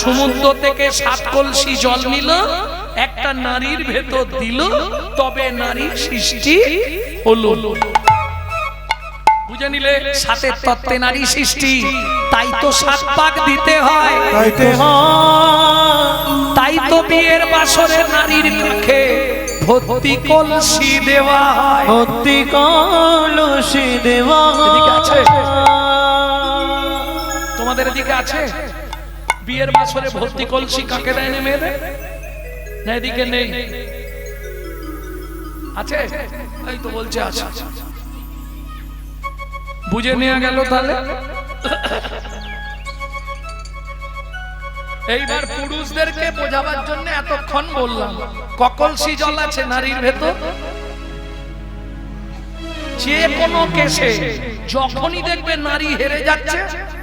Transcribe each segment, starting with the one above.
সমুদ্র থেকে 7 কলসি জল নিল, একটা নারীর ভেতর দিল, তবে নারীর সৃষ্টি হলো। বুঝে নিলে 7 তত্ত্বে নারী সৃষ্টি, তাই তো 7 পাক দিতে হয়, তাই তো বিয়ের বাসরে নারীর কাছে ভর্তি কলসি দেওয়া হয়, ভর্তি কলসি দেওয়া। এদিকে আছে? তোমাদের এদিকে আছে? বিয়ের বাসরে ভর্তি কলসি কাকে দেয় না মেয়েদের? না এদিকে নেই? আছে? এই তো বলছে আছে। বুঝে নেওয়া গেল তাহলে। এইবার পুরুষদেরকে বোঝাবার জন্য এতক্ষণ বললাম, কলসি জল আছে নারীর ভেতর। যে কোনো কেসে যখনই দেখবে নারী হেরে যাচ্ছে,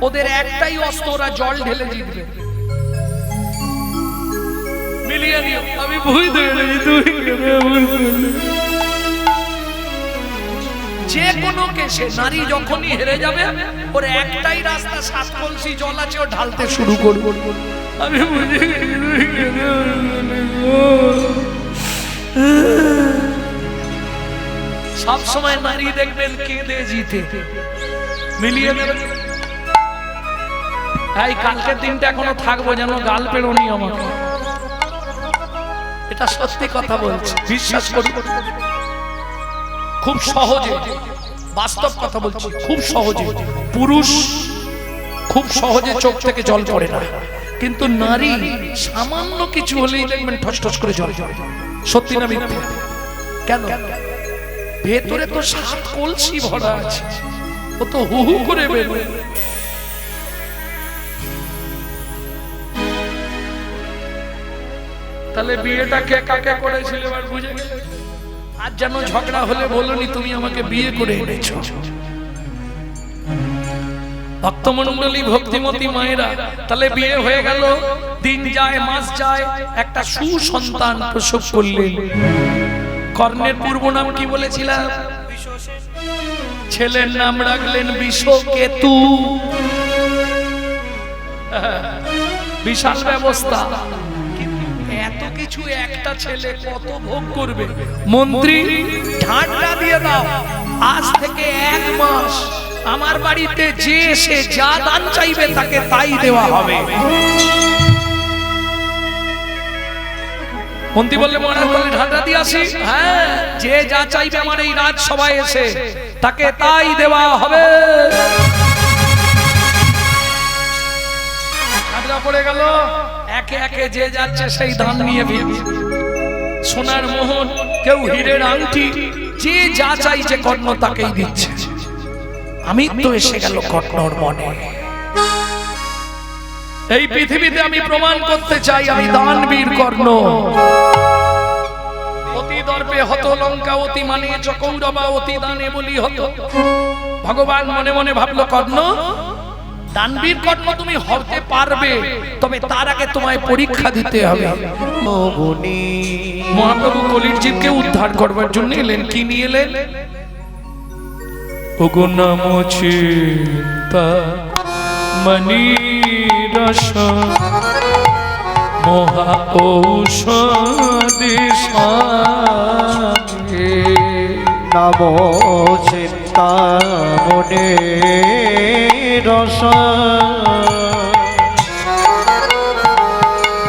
ওদের একটাই অস্ত্র, ওরা জল ঢেলে জিতবে। মিলিয়ে নিও, আমি বুঝতে পেরেছি তুই যে কোনো কেসে নারী যখনই হেরে যাবে, ওর একটাই রাস্তা, 7 কলসি জল আছে, ও ঢালতে শুরু করবে। আমি বুঝে সব সময় নারী দেখবেন কেঁদে জিতে। মিলিয়ে দেবেন। এই কালকের দিনটা এখনো থাকবো, যেন গাল পেরোনি আমাকে। এটা সত্যি কথা বলছি, বিশ্বাস করুন। খুব সহজে, বাস্তব কথা বলছি, খুব সহজে পুরুষ খুব সহজে চোখ থেকে জল পড়ে না, কিন্তু নারী সামান্য কিছু হলেই দেখবেন ঠস ঠস করে জল জল। সত্যি না মিথ্যে? কেন? ভেতরে তো 7 কলসি ভরা আছে, ও তো হু হু করে বেরোবে। তাহলে বিয়েটা কে কাকে করেছিল এবার বুঝে গেলে? আজ যেন ঝগড়া হলে বলনি তুমি আমাকে বিয়ে করে এনেছো। ভক্তমণ্ডলী, ভক্তিমতী মায়েরা, তাহলে বিয়ে হয়ে গেল, দিন যায় মাস যায়, একটা সুসন্তান প্রসব করলেন। কর্ণের পূর্ব নাম কি বলেছিলাম? ছেলের নাম রাখলেন বিষকেতু। বিশাল ব্যবস্থা, এত কিছু একটা ছেলে কত ভোগ করবে? মন্ত্রী, ঠান্ডা দিয়ে দাও, আজ থেকে 1 মাস আমার বাড়িতে যে এসে যা দান চাইবে তাকে তাই দেওয়া হবে। মন্ত্রী বললে মহারাজ বলে ঠান্ডা দিয়ে আসি। হ্যাঁ, যে যা চাইবে আমার এই রাজসভায় এসে তাকে তাই দেওয়া হবে। ঠান্ডা পড়ে গেল, একে একে যে যাচ্ছে সেই দান নিয়ে ফিরছে। সোনার মোহর, কেউ হীরের আংটি, যে যা চাইছে কর্ণ তাকেই দিচ্ছে। আমি তো এসে গেল কর্ণর মনে। এই পৃথিবীতে আমি প্রমাণ করতে চাই আমি দানবীর কর্ণ। অতি দর্পে হত লঙ্কা, অতি মানিয়েছ কৌরবা, অতি দানে বলি হত। ভগবান মনে মনে ভাবলো, কর্ণ, দানবীর কর্ম তুমি হতে পারবে, তবে তার আগে তোমায় পরীক্ষা দিতে হবে। মহাপ্রভু কলির জীবকে উদ্ধার করবার জন্য এলেন। কি নিয়ে এলেন? ওগো নাম চিন্তা মনি রস মহা ঔষধি সাধে। নাম চিন্তা মনি রস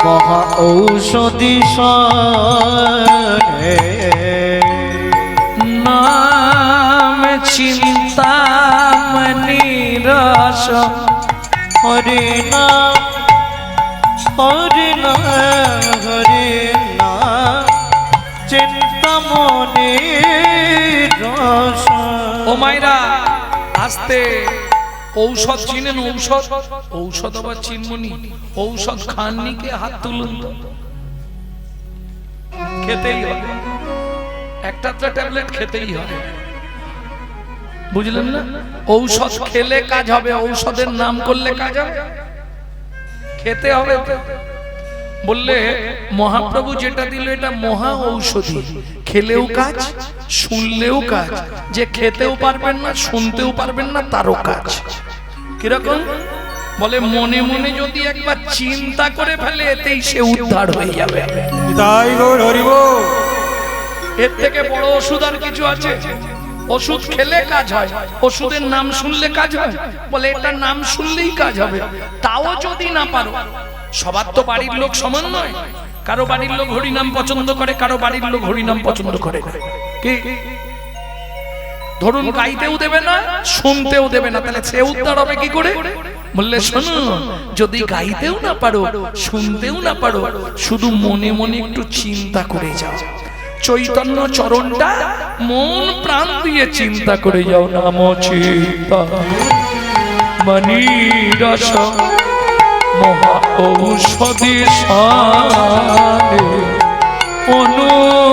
মহা ঔষধি সাধে। নাম চিন্তা মনি রস হরে নাম হরে নাম হরে নাম চিন্তামণি রস। ও মাইরা, আস্তে। ঔষধ চিনেন? ঔষধ, ঔষধ আবার চিনমনি? ঔষধ খাননি কে? হাত তুলুন তো। খেতেই হবে, একটা ট্যাবলেট খেতেই হবে, বুঝলেন না? ঔষধ খেলে কাজ হবে, ঔষধের নাম করলে কাজ হবে? খেতে হবে। বললে মহাপ্রভু যেটা দিল এটা মহা ঔষধি, খেলেও কাজ, শুনলেও কাজ। যে খেতেও পারবেন না, শুনতেও পারবেন না, তারও কাজ। কিরকম? বলে মনে মনে যদি একবার চিন্তা করে ফেলে এতেই সে উদ্ধার হয়ে যাবে। তাই গৌর হরি বল। এর থেকে বড় ওষুধ আর কিছু আছে? ওষুধ খেলে কাজ হয়, ওষুধের নাম শুনলে কাজ হয়? বলে এটা নাম শুনলেই কাজ হবে। তাও যদি না পারো, সবার তো বাড়ির লোক সমান নয়। কারো বাড়ির লোক হরিনাম পছন্দ করে, কারো বাড়ির লোক হরিনাম পছন্দ করে না। কি ধরুন গাইতেও দেবে না, শুনতেও দেবে না, তাহলে সে উদ্ধার হবে কি করে? বললে শোনো, যদি গাইতেও না পারো, শুনতেও না পারো, শুধু মনে মনে একটু চিন্তা করে যাও। চৈতন্য চরণটা মন প্রাণ দিয়ে চিন্তা করে যাও। নাম চিন্তা মনি রস মহা ঔষধি সানে অনুমান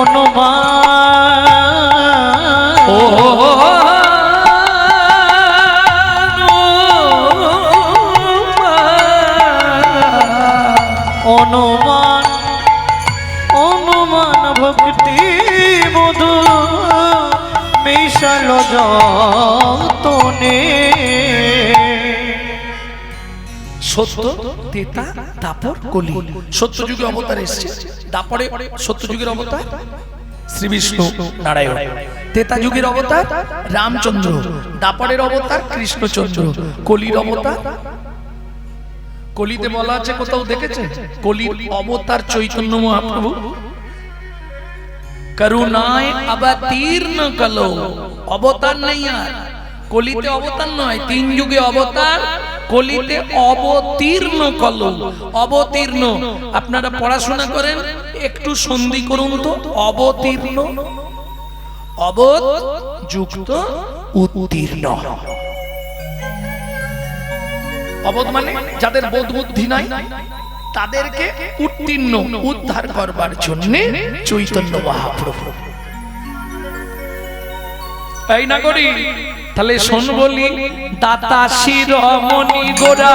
অনুমান ও অনুমান অনুমান ভক্তি মধু মিশাল যতনে। সত্য তেতা দাপর কলি। সত্য যুগে অবতার এসেছে, দাপরে সত্য যুগের অবতার শ্রী বিষ্ণু নারায়ণ, তেতা যুগের অবতার রামচন্দ্র, দাপরের অবতার কৃষ্ণচন্দ্র, কলির অবতার, কলিতে বলা আছে কোথাও দেখেছে? কলির অবতার চৈতন্য মহাপ্রভু। করুণায় অবতীর্ণ কলো, অবতার নেই আর, কলিতে অবতার নয়, তিন যুগে অবতার, কলিতে অবতীর্ণ কলো। অবতীর্ণ আপনারা পড়াশোনা করেন, একটু সন্ধি করুন তো। অবতীর্ণ, অবত যুক্ত উত্তীর্ণ। অবধ মানে যাদের বোধ বুদ্ধি নাই, তাদেরকে উত্তীর্ণ উদ্ধার করবার জন্য চৈতন্য মহাপ্রভু। এই না করি তাহলে শোন বলি, দাতা শিরোমণি গোরা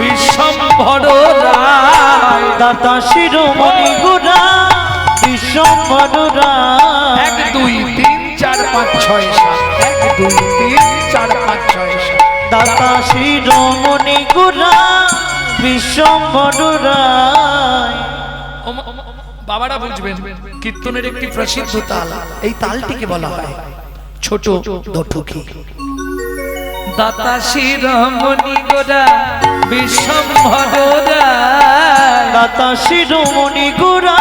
বিশ্বম্ভর রায়, দাতা শিরোমণি গোরা বিশ্বম্ভর রায়। 1 2 3 4 5 6 7 1 2 3 4 5 6 7। দাতা শিরোমণি গোরা বিশ্বম্ভর রায়। বাবারা বুঝবেন, কীর্তনের একটি প্রসিদ্ধ তাল, এই তালটিকে বলা হয় ছোট দঠুকি। দাতা শিরোমণি গোরা বিশ্বম্ভর রায়, দাতা শিরোমণি গোরা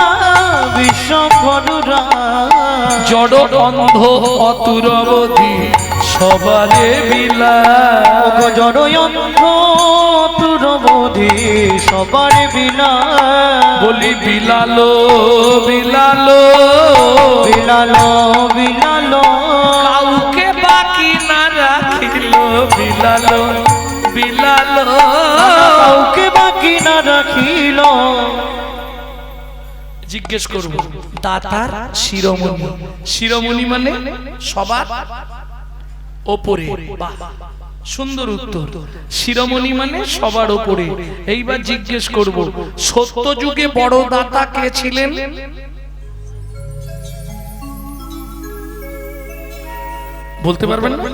বিশ্বম্ভর রায়। জড় অন্ধ অতুরবধি সবারে বিলায়, জড় অন্ধ অতুরবধি সবারে বিলায়। বলি বিলালো বিলালো বিলালো বিলালো, কাউকে বাকি না রাখিল, বিলালো বিলালো কাউকে বাকি না রাখিল। জিজ্ঞেস করব, দাতার শিরোমণি, শিরোমণি মানে সবার ওপরে। বাহ, সুন্দর উত্তর। শিরোমণি মানে সবার ওপরে। এইবার জিজ্ঞেস করব, সত্য যুগে বড় দাতা কে ছিলেন? বলতে পারবেন না?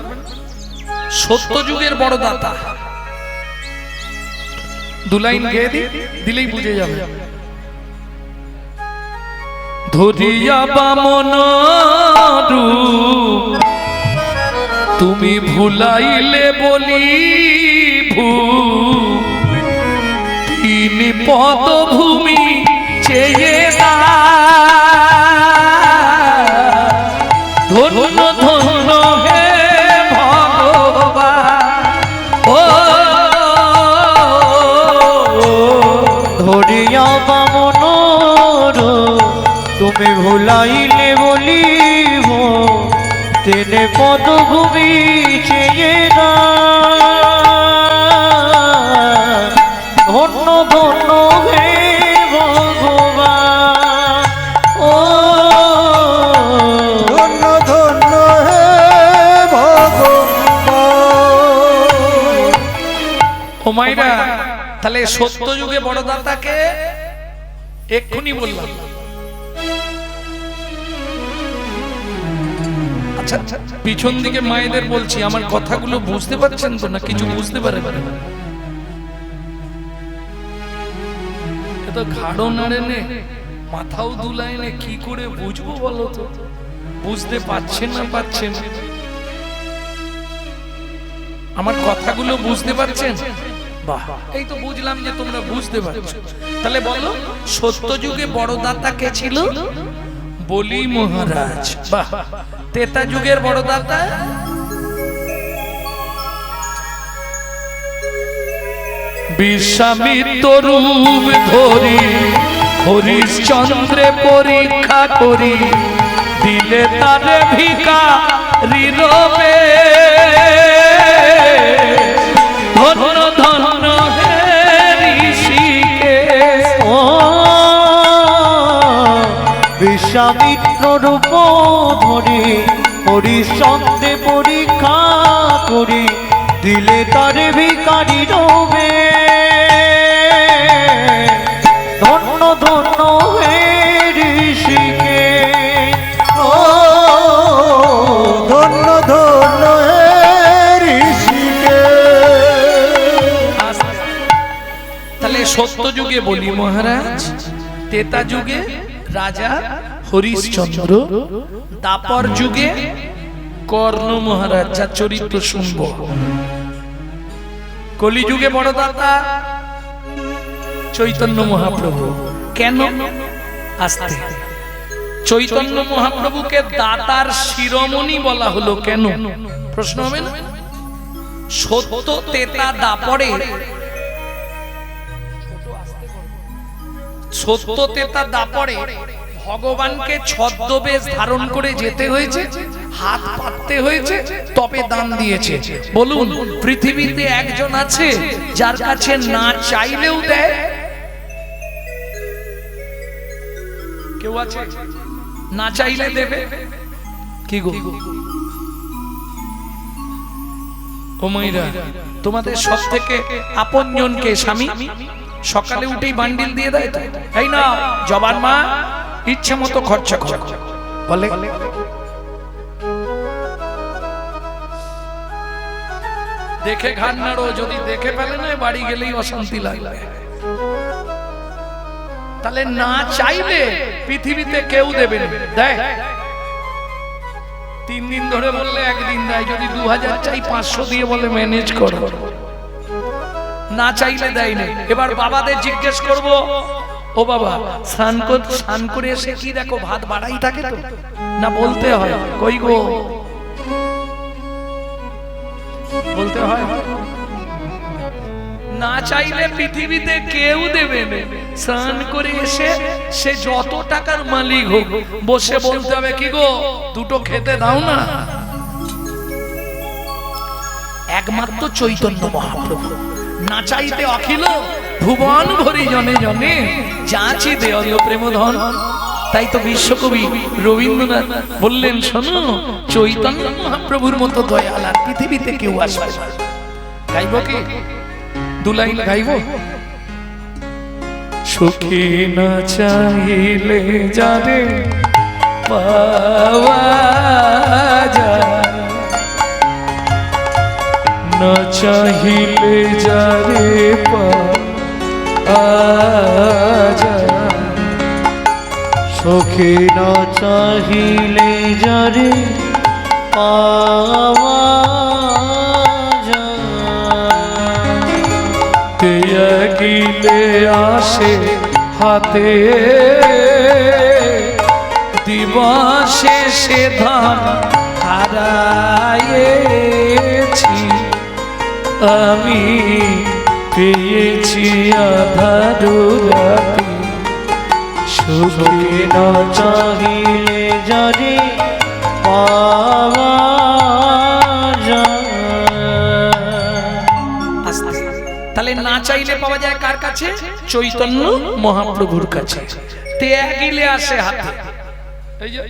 সত্য যুগের বড় দাতা 2 লাইন গেয়ে দিলেই বুঝে যাবে। ধরিয়া বামন রূপ তুমি ভুলাইলে বলি তিন পদভূমি চেয়ে ধন্য ধন্য হে ভগবান। ও ধরিয়া বামন তুমি ভুলাইলে বলিব তিন পদভূমি চেয়ে ধন্য ধন্য হে ভগবান। ও ধন্য ধন্য হে ভগবান। ও মাইরা, তাহলে সত্য যুগে বড় দাতাকে এক্ষুনি বললাম। আচ্ছা পিছন দিকে মায়েদের বলছি, আমার কথাগুলো বুঝতে পারছেন তো, না কিছু বুঝতে পারে? তো ঘাড়ও নাড়ে নে, মাথাও দুলায় নে, কি করে বুঝবো বলো তো? বুঝতে পারছেন না পাচ্ছেন? আমার কথাগুলো বুঝতে পারছেন? বাহ, এই তো বুঝলাম যে তোমরা বুঝতে পারছো। তাহলে বলো, সত্য যুগে বড় দাতা কে ছিল? বলি মহারাজ। বাহ। ত্রেতা যুগের বড় দাতা? বিশ্বামিত্র রূপ ধরি হরিশ্চন্দ্রে পরীক্ষা করি, দিলে তারে ভিখারি রূপে। ধন্য ধন্য হে ঋষিকেশ। ও বিশ্বামিত্র রূপ ধরে হরিশ্চন্দ্রে পরীক্ষা করি, দিলে তারে ভিখারি রূপে। ধন্য ধন্য হে ঋষিকেশ। ও ধন্য ধন্য হে ঋষিকেশ। তাহলে সত্য যুগে বলি মহারাজ, ত্রেতা যুগে রাজা হরিশ্চন্দ্র, দাপর যুগে কর্ণ মহারাজ, যার চরিত্র শুনবো। কলিযুগে বড় দাতা চৈতন্য মহাপ্রভু। কেন? আস্তে। চৈতন্য মহাপ্রভুকে দাতার শিরোমণি বলা হলো কেন? প্রশ্ন হবে না? সত্য ত্রেতা দাপরে, সত্য ত্রেতা দাপরে ভগবানকে ছদ্মবেশ ধারণ করে যেতে হয়েছে, হাত পাততে হয়েছে, তবে দান দিয়েছে। বলুন, পৃথিবীতে একজন আছে যার কাছে না চাইলেও দেয়? কেউ আছে না চাইলে দেবে? কি গো ও মাইরা, তোমাদের সব থেকে আপনজনকে স্বামী সকালে উঠেই বান্ডিল দিয়ে দেয় তো, এই না জবান মা ইচ্ছে মতো খরচা কর বলে। দেখে ঘাড় নাড়ো, যদি দেখে ফেলে না বাড়ি গেলেই অশান্তি লাগবে। তাহলে না চাইলে পৃথিবীতে কেউ দেবে না, দেয়? 3 দিন ধরে বললে একদিন দেয়, যদি 2000 চাই 500 দিয়ে বলে ম্যানেজ করো। না চাইলে দেয় না। এবার বাবাদের জিজ্ঞেস করব, ও বাবা স্নান করে এসে কি দেখো ভাত বাড়াই থাকে তো, না বলতে হয়? কই গো বলতে হয়? না চাইলে পৃথিবীতে কেউ দেবে না। স্নান করে এসে সে যত টাকার মালিক হোক, বসে বলতে হবে, কি গো দুটো খেতে দাও না। একমাত্র চৈতন্য মহাপ্রভু না চাইতে অখিল ভুবন ভরি জনে জনে যাচি দেয় প্রেম ধন। তাই তো বিশ্বকবি রবীন্দ্রনাথ বললেন, শোনো চৈতন্য মহাপ্রভুর মতো দয়াল আর পৃথিবীতে কেউ আসবে না। গাইব কি? 2 লাইন গাইব। সুখী না চাইলে যারে পাওয়া যায়, না চাহিলে যারে পাওয়া যায়। সুখী না চাহিলে যারে পাওয়া যায়। গিলে আসে হাতে দিবসে সে ধান হারায়েছি, আমি পেয়েছি আধার রাতে। সুখী না চাহিলে যারে পাওয়া যায়। তাহলে না চাইলে পাওয়া যায় কার কাছে? চৈতন্য মহাপ্রভুর কাছে। ত্যাগিলে আসে হাতে। এই যে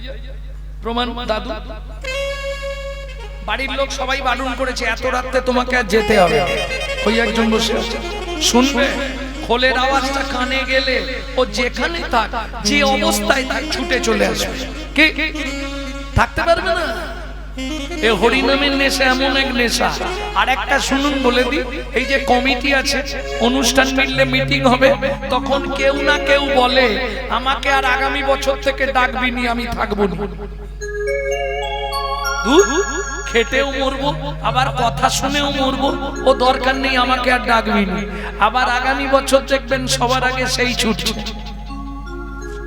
প্রমাণ দাদু, বাড়ির লোক সবাই বারণ করেছে এত রাতে তোমাকে আর যেতে হবে। ওই একজন বসে আছে, শুনবে খোলের আওয়াজটা কানে গেলে ও যেখানে থাক, যে অবস্থায় থাক, ছুটে চলে আসবে। কে থাকতে পারবে না? এই হরিনামের নেশা এমন এক নেশা। আর একটা শুনুন বলে দিই, এই যে কমিটি আছে, অনুষ্ঠান মিললে মিটিং হবে, তখন কেউ না কেউ বলে আমাকে আর আগামী বছর থেকে ডাকবি নি, আমি থাকবো না। খেটেও মরবো, আবার কথা শুনেও মরবো, ও দরকার নেই, আমাকে আর ডাকবি নি। আবার আগামী বছর দেখবেন সবার আগে সেই ছুটি।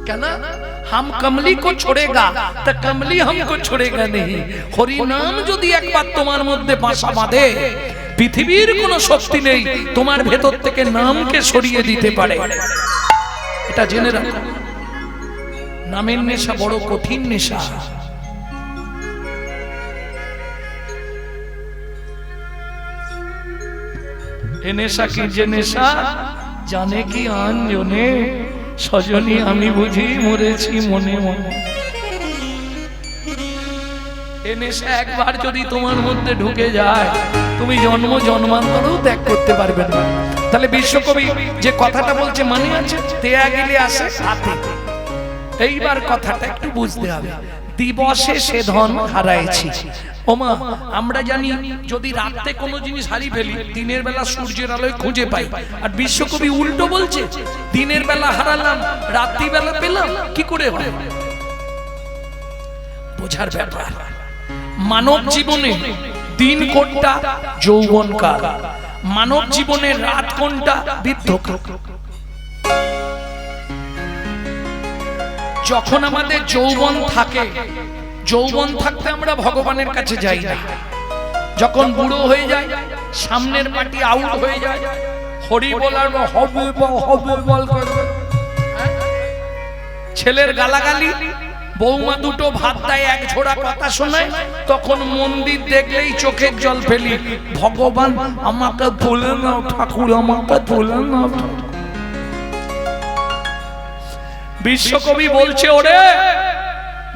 কেন? हम कमली को छोड़ेगा तो कमली हमको छोड़ेगा नहीं। हरि नाम যদি একবার তোমার মধ্যে বাসা বাঁধে, পৃথিবীর কোনো শক্তি নেই তোমার ভেতর থেকে নামকে সরিয়ে দিতে পারে। এটা জেনে রাখো, নামের নেশা বড় কঠিন নেশা। এ নেশা কি যে নেশা, জানে কি আনজনে, সজনী আমি বুঝি মরেছি মনে মনে। এ নেশা একবার যদি তোমার মধ্যে ঢুকে যায়, তুমি জন্ম জন্মান্তরেও ত্যাগ করতে পারবে না। তাহলে বিশ্বকবি যে কথাটা বলছে মানে আছে, তেয়া গেলে আসে হাতে। এইবার কথাটা একটু বুঝতে হবে। দিবসে সে ধন হারাইছি। ওমা, আমরা জানি যদি রাতে কোনো জিনিস হারিয়ে ফেলি, দিনের বেলা সূর্যের আলোয় খুঁজে পাই। আর বিশ্বকবি উল্টো বলছে, দিনের বেলা হারালাম, রাত্রি বেলা পেলাম, কি করে হয়? বোঝার ব্যাপার। মানব জীবনে দিন কোনটা? যৌবনকাল। মানব জীবনে রাত কোনটা? বৃদ্ধকাল। যখন আমাদের যৌবন থাকে, যৌবন থাকতে আমরা ভগবানের কাছে যাই না। যখন বুড়ো হয়ে যায়, সামনের পার্টি আউট হয়ে যায়, হরি বলার হবে বল করবে, ছেলের গালাগালি, বৌমা দুটো ভাত দেয়, এক ঝোড়া কথা শোনায়, তখন মন্দির দেখলেই চোখের জল ফেলি, ভগবান আমাকে তুলে নাও, ঠাকুর আমাকে তুলে নাও। বিশ্বকবি বলছে, ওরে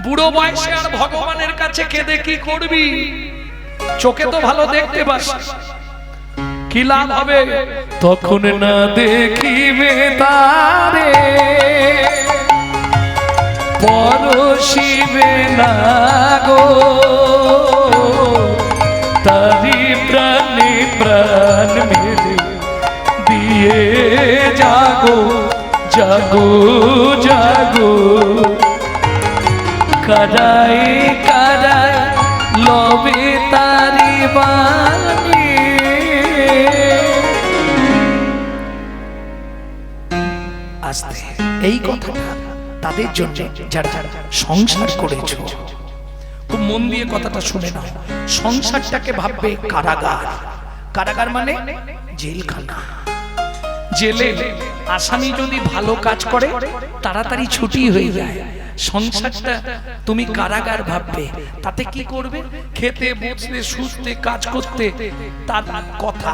বুড়ো বয়সে আর ভগবানের কাছে কেঁদে কি করবি? চোখে তো ভালো দেখতে পাস, কি লাভ হবে? তখন না দেখিবে তারে, পরশিবে না গো, তারি প্রাণে প্রাণ মেরে দিয়ে জাগো জাগো জাগো। কারাই কারাই লবে তারি বাণী। আস্তে এই কথাটা তাদের জন্য যারা সংসার করেছ, খুব মন দিয়ে কথাটা শুনে নাও। সংসারটাকে ভাববে কারাগার। কারাগার মানে জেলখানা। জেলে আসামি যদি ভালো কাজ করে তাড়াতাড়ি ছুটি হয়ে যায়। সংসারটা তুমি কারাগার ভাববে। তাতে কি করবে? খেতে বসতে শুতে কাজ করতে, তার কথা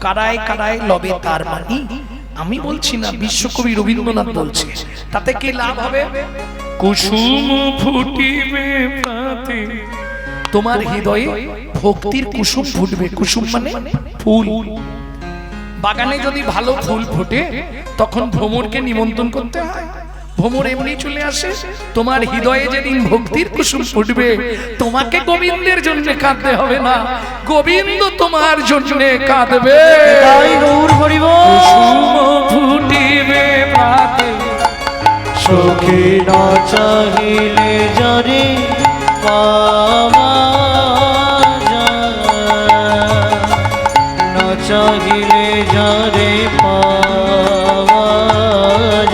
কারায় কারায় লবে তার মানি। আমি বলছি না, বিশ্বকবি রবীন্দ্রনাথ বলছে। তাতে কি লাভ হবে? কুসুম ফুটিবে প্রাতে, তোমার হৃদয়ে ভক্তির কুসুম ফুটবে। কুসুম মানে ফুল। বাগানে যদি ভালো ফুল ফোটে, তখন ভ্রমরকে নিমন্ত্রণ করতে হয়, ভ্রমর এমনি চলে আসে। তোমার হৃদয়ে যেদিন ভক্তির কুসুম ফুটবে, তোমাকে গোবিন্দের জন্য কাঁদতে হবে না, গোবিন্দ তোমার জন্য কাঁদবে। কুসুম ফুটিবে প্রাতে, সুখে না চাহিলে যারে পাওয়া যায়, না চাহিলে যারে পাওয়া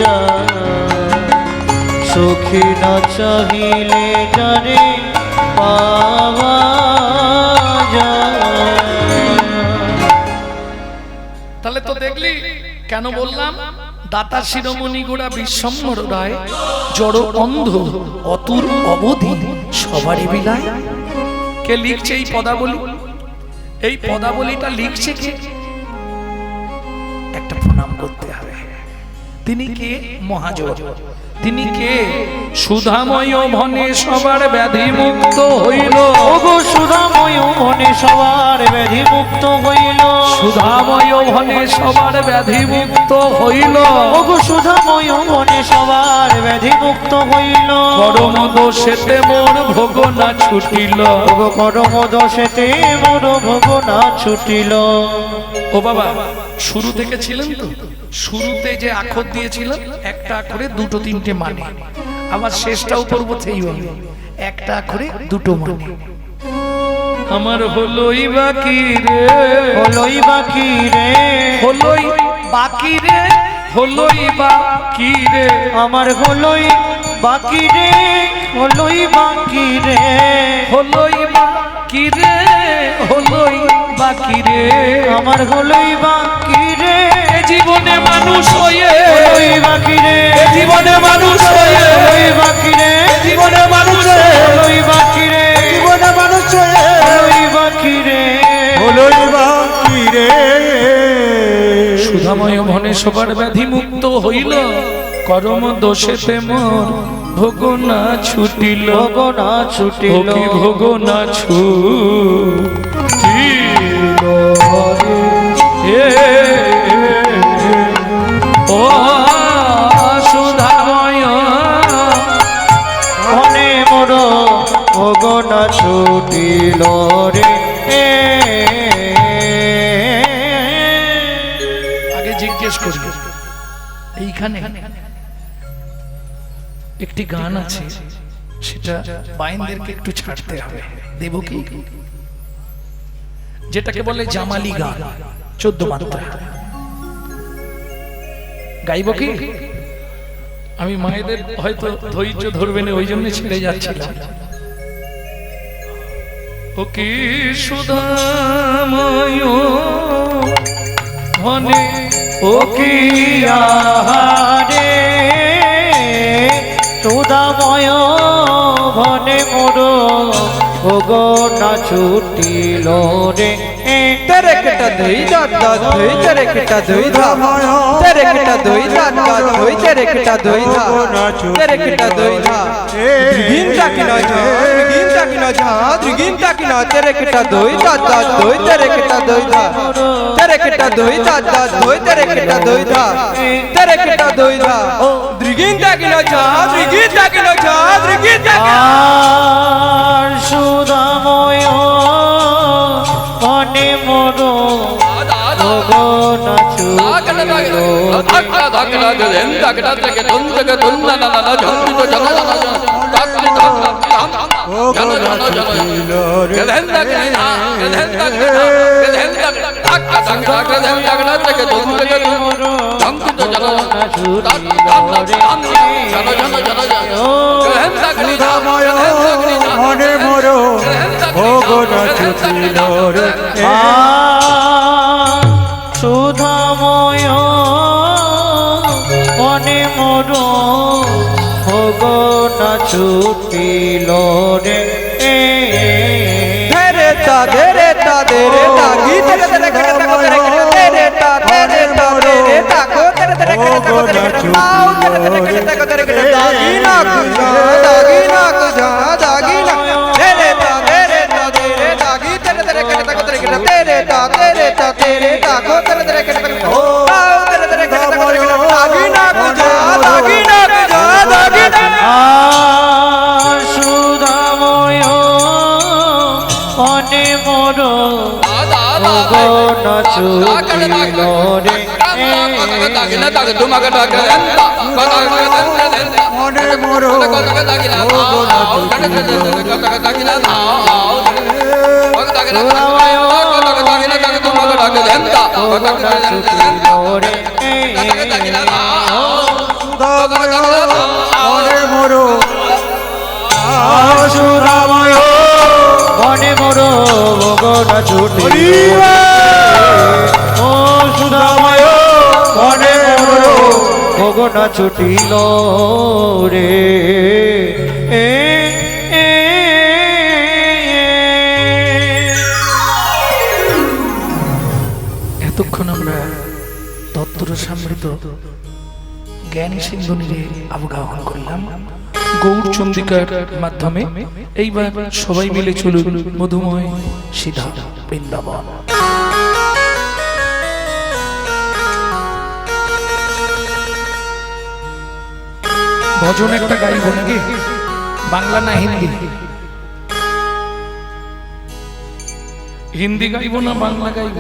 যায়, সুখে না চাহিলে যারে পাওয়া যায়। তাহলে তো দেখলি কেন বললাম, দাতা শিরোমণি গোড়া বিশ্বম্বর রায়, জড় অন্ধ অতুর অবধি সবারই বিলায়। কে লিখছে এই পদাবলী? এই পদাবলীটা লিখছে কে? একটা প্রণাম করতে হবে। তিনি কে? মহাজন। তিনি কে? সুধাময় ভনে সবার ব্যাধি মুক্ত হইল। ওগো সুধাময় ভনে সবার ব্যাধি মুক্ত হইল। সুধাময় ভনে সবার ব্যাধি মুক্ত হইল। ওগো সুধাময় ভনে সবার ব্যাধি মুক্ত হইল। পরম দোষেতে মোর ভোগ না ছুটিল। ওগো পরম দোষেতে মোর ভোগ না ছুটিল। ও বাবা, শুরু থেকে ছিলেন তো? শুরুতে যে আখর দিয়েছিলেন একটা আখরে দুটো তিনটে মানে, আবার শেষটাও করবো সেইভাবে, একটা আখরে দুটো মানে। আমার হলোই বাকি রে, হলোই বাকি রে, হলোই বাকি রে, হলোই বাকি রে, আমার হলোই বাকি রে, হলোই বাকি রে, হলোই বাকি রে, হলোই বাকি রে, আমার হলোই বাকি রে, এ জীবনে মানুষ হয়ে, হলোই বাকি রে, এ জীবনে মানুষ হয়ে, হলোই বাকি রে, জীবনে মানুষ হয়ে, হলোই বাকি রে, জীবনে মানুষ হলোই বাকি রে, হলোই বাকি রে। সুধাময় ভনে সবার ব্যাধি মুক্ত হইল। করম দোষেতে মোর ভোগ না ছুটিল। ভোগ না ছুটিল। ভোগী ভোগ না ছুটিল রে। ও সুধাময় মনে মোর ভোগ না ছুটিল রে। আগে জিজ্ঞেস করি, এইখানে একটি গান আছে, সেটা বাইনদেরকে একটু ছাড়তে হবে, দেব কি? যেটাকে বলে জামালি গান, 14 মাত্রা। গাইব কি? আমি মায়েদের হয়তো ধৈর্য ধরবে না, ওই জন্য ছেড়ে যাচ্ছিলাম। ও কি সুধাময় ভনে, ও কি আহারে সুধাময় ভনে মোর ভোগ না ছুটিল রে। তেরে কেটা দই দাঁত দাঁত দই তেরে কেটা দই ধা, তেরে কেটা দই দাঁত দাঁত দই তেরে কেটা দই ধা, তেরে কেটা দই ধা। ত্রিগিনটা কিনা ঝা, ত্রিগিনটা কিনা ঝা, ত্রিগিনটা কিনা তেরে কেটা দই দাঁত দাঁত দই তেরে কেটা দই ধা, তেরে কেটা দই দাঁত দাঁত দই তেরে কেটা দই ধা, তেরে কেটা দই ধা। ত্রিগিনটা কিনা ঝা, ত্রিগিনটা কিনা ঝা, ত্রিগিনটা কিনা। আর সুধাময় ভনে মোর ভোগ না ছুটিল রে। মনে মোর ভোগ না ছুটিল রে। সুধাময় মনে মোর ভোগ না ছুটিল রে। ধরে তা ধরে তা ধরে তা গীত ধরে ধরে ধরে ধরে তা ধরে তা ধরে তা কো ধরে ধরে ধরে মাও ধরে ধরে ধরে ধরে দাগি না কুজা দাগি না কুজা দাগি না ধরে তা ধরে তা ধরে দাগি ধরে ধরে ধরে ধরে তা ধরে তা কো ধরে ধরে ধরে ও মাও ধরে ধরে ধরে দাগি না কুজা দাগি না কুজা দাগি না। সুধাময় মনে মোর ভোগ না ছুটিল রে। মনে মোর মনে মোর সুধাময় মনে মোর ভোগ না ছুটিল ও সুধাময় মনে মোর ভোগ না ছুটিল রে। এতক্ষণ আমরা তত্ত্ব সমৃদ্ধ জ্ঞান সিন্ধু নীরে অবগাহন করলাম গৌর চন্দ্রিকার মাধ্যমে। এইবার সবাই মিলে চলুন মধুময় সিধা বৃন্দাবন। ভজন একটা গাইব নাকি? বাংলা না হিন্দি? হিন্দি গাইব না বাংলা গাইব?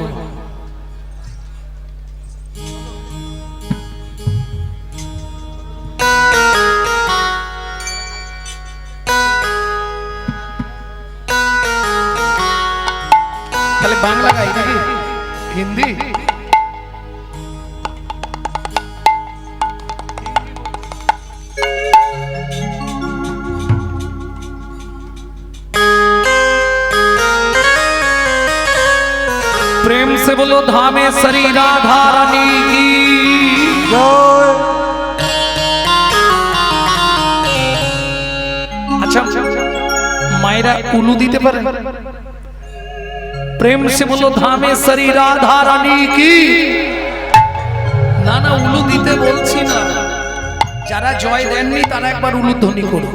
তাহলে বাংলা গাই নাকি হিন্দি? प्रेम से बोलो धामेश्वरी राधा रानी की জয়। अच्छा मायरा उलू दीते पारे? प्रेम से बोलो धामेश्वरी राधा रानी की। ना ना उलू दीते बोलছি না, যারা জয় দেননি তারা একবার উলু ধ্বনি করো।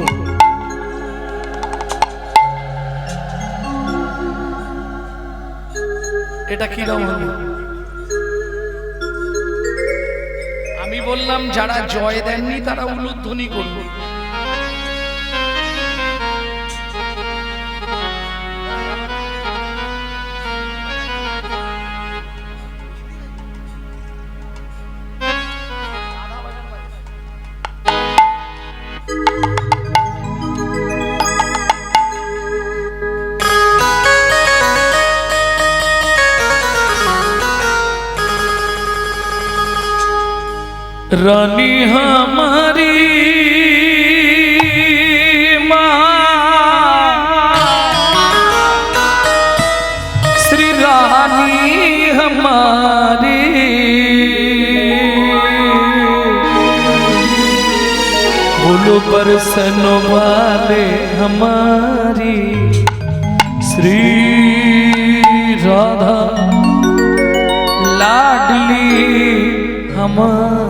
এটা কি রকম হলো? আমি বললাম যারা জয় দেননি তারা উলুধ্বনি করবে। रानी हमारी माँ श्री रानी हमारी बोलो परसन वाले हमारी श्री राधा लाडली हमारी।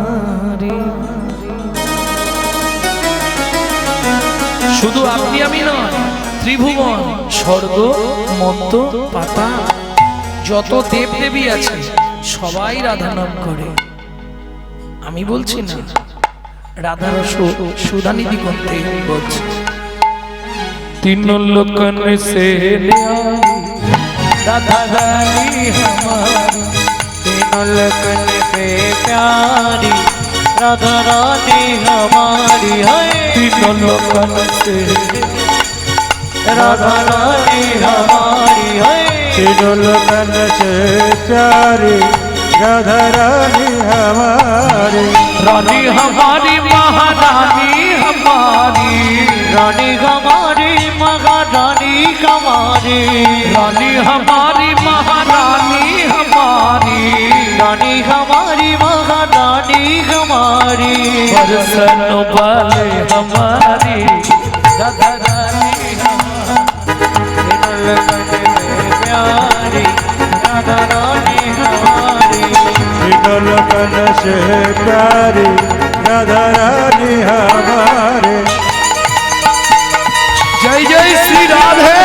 শুধু আপনি আমি নয়, ত্রিভুবন স্বর্গ মর্ত পাতাল যত দেব দেবী আছে সবাই রাধা নাম করে। আমি বলছি না, রাধার সুধানিধি করতে বলছি। तीन लोकन से राधा रानी हमारी, तीनों लोकन पे प्यारी राधा रानी हमारी है। तीनों लोकन से राधा रानी हमारी है। तीनों लोकन से प्यारी राधा रानी हमारी। रानी हमारी महारानी हमारी, रानी हमारी महारानी हमारी, रानी हमारी महारानी हमारी, रानी हमारी महारानी हमारी। बरसन वाले हमारी राधा रानी हमारी। प्यारी राधा रानी हमारी। तीनों लोकन से प्यारी राधा रानी हमारे। जय जय श्री राधे।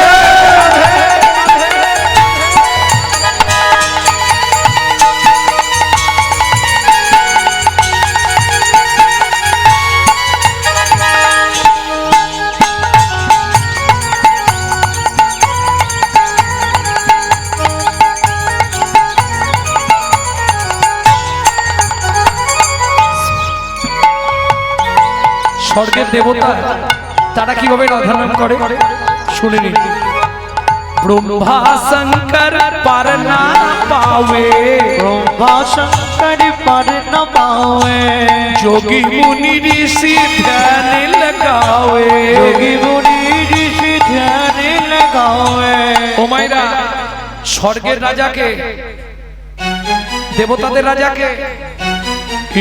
স্বর্গের দেবতা তারা কিভাবে রাধা নাম করে শুনে নিন। ব্রহ্মা শঙ্কর পার না পাवे, ब्रह्मा शंकर पर न पावे, যোগী মুনি ঋষি ধ্যান लगावे। योगी मुनि ऋषि ध्यान लगावे। ও মাইরা, স্বর্গের রাজাকে, দেবতাদের রাজাকে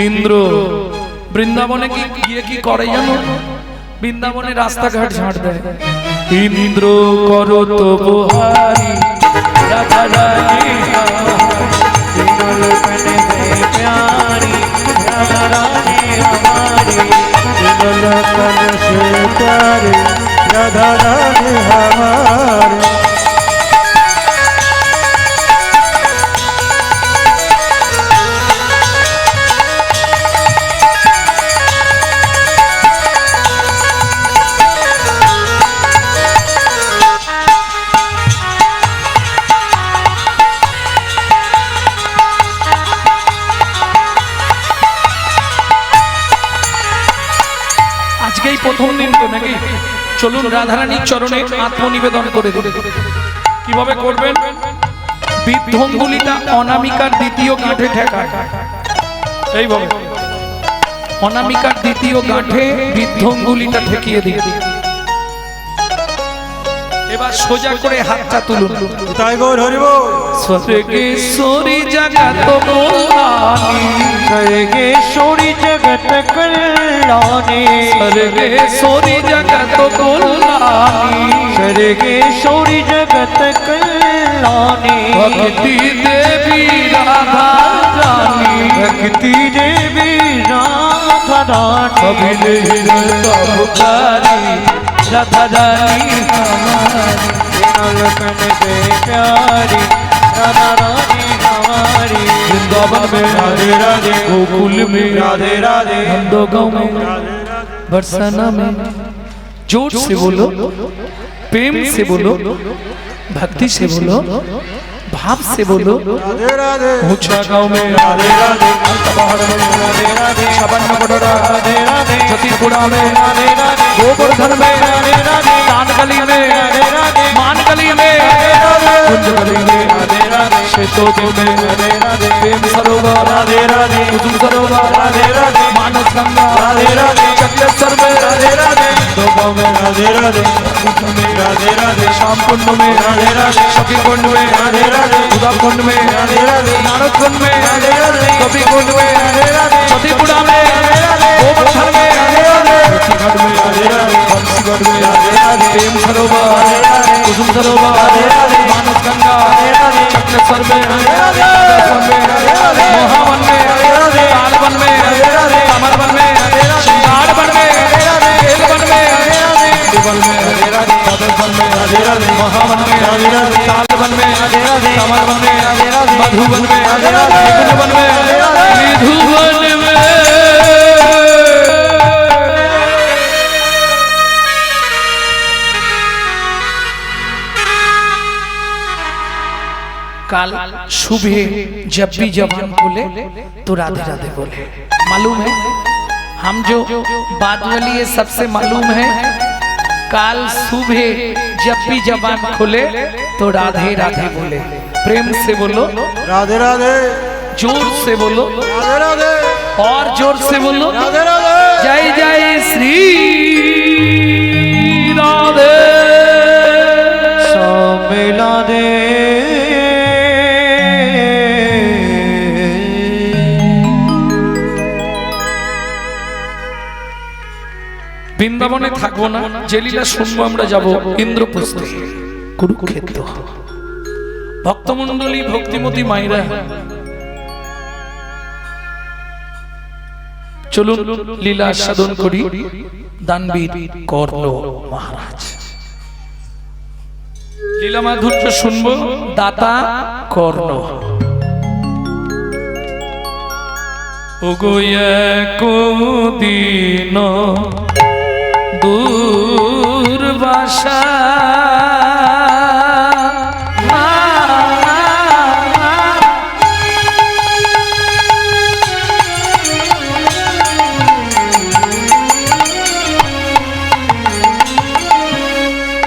ইন্দ্র বৃন্দাবনে কি গিয়ে কি করে জানো? বৃন্দাবনে রাস্তাঘাট ঝাড় দেয়। ইন্দ্র করো তো বহারি রাধা রানী तीनों लोकन में प्यारी राधा रानी हमारी। राधा रानी हमारे আজকেই প্রথম দিন তো নাকি, চলুন রাধারানীর চরণে আত্মনিবেদন করে দিন। কিভাবে করবেন? বৃদ্ধঙ্গুলিটা অনামিকার দ্বিতীয় গাঁঠে ঠেকায়, এইভাবে অনামিকার দ্বিতীয় গাঁঠে বৃদ্ধঙ্গুলিটা ঠেকিয়ে দিন। এবার সোজা করে হাতটা তুলুন। তাই গৌর হরিব স্বর্গেশ্বরী জগত কল্যাণী, স্বর্গেশ্বরী জগত কল্যাণী, স্বর্গেশ্বরী জগত কল্যাণী, স্বর্গেশ্বরী জগত কল্যাণী, ভক্তি দেবী রাধা রানী, ভক্তি দেবী রাধা রানী, কবিলে হৃদয়কারী রাধা রানী हमारी, लखन से प्यारी राधा रानी हमारी, वृंदावन में राधे राधे गोकुल में राधे राधे नंदगांव में बरसाना में। जोर से बोलो, प्रेम से बोलो, भक्ति से बोलो, भाव से बोलो। राधे राधे ऊंचा गांव में राधे राधे पहाड़ में राधे राधे छपन्न बडोरा, राधे राधे जतीपुरा में राधे राधे गोवर्धन में राधे राधे कानगली में राधे राधे मानगली में कुंजगली में राधे राधे शेतोदी में राधे राधे प्रेम सरोवर राधे राधे कुसुम सरोवर राधे राधे मानस गंगा राधे राधे चक्रेश्वर में राधे राधे दोगांव में राधे राधे राधे राधे श्याम कुंड में राधे राधे सखी कुंड में राधे राधे उदा कुंड में राधे राधे नारद कुंड में राधे राधे कवि कुंड में राधे राधे जतीपुरा में गोवर्धन में घाट में बंसीगढ़ में प्रेम सरोवर कुसुम सरोवर मानस गंगा चक्रेश्वर में मोहावन में तालवन में कमरवन में श्रृंगार वन में बेलवन में दिवल में कदरवन में मोहावन में तालवन में कमरवन में मधुवन में निधुवन में निधुवन में। काल सुबह जब भी जवान बोले तो राधे राधे बोले। मालूम है हम जो बात वाली है सबसे मालूम है, काल सुबह जब भी जवान खोले तो राधे राधे बोले। प्रेम से बोलो, राधे राधे जोर से बोलो, राधे राधे और जोर से बोलो, राधे राधे जय जय श्री राधे मिला दे বৃন্দাবনে থাকবো না, যে লীলা শুনবো আমরা যাব ইন্দ্রপ্রস্থে, কুরুক্ষেত্র। ভক্তমণ্ডলী ভক্তিমতী মায়েরা চলুন লীলা আস্বাদন করি। দানবীর কর্ণ মহারাজ লীলা মাধুর্য শুনবো, দাতা কর্ণ। ওগো একদিন দুর্বাসা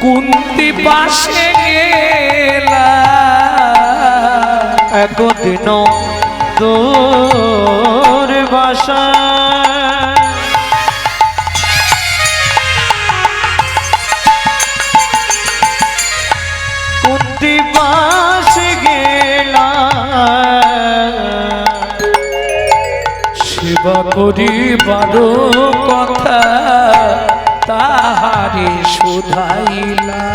কুন্তি পাশে গেলা একদিন দুর্বাসা কুন্তি পাশে গেলা সেবা করিবার কথা তাহারে শুধাইলা,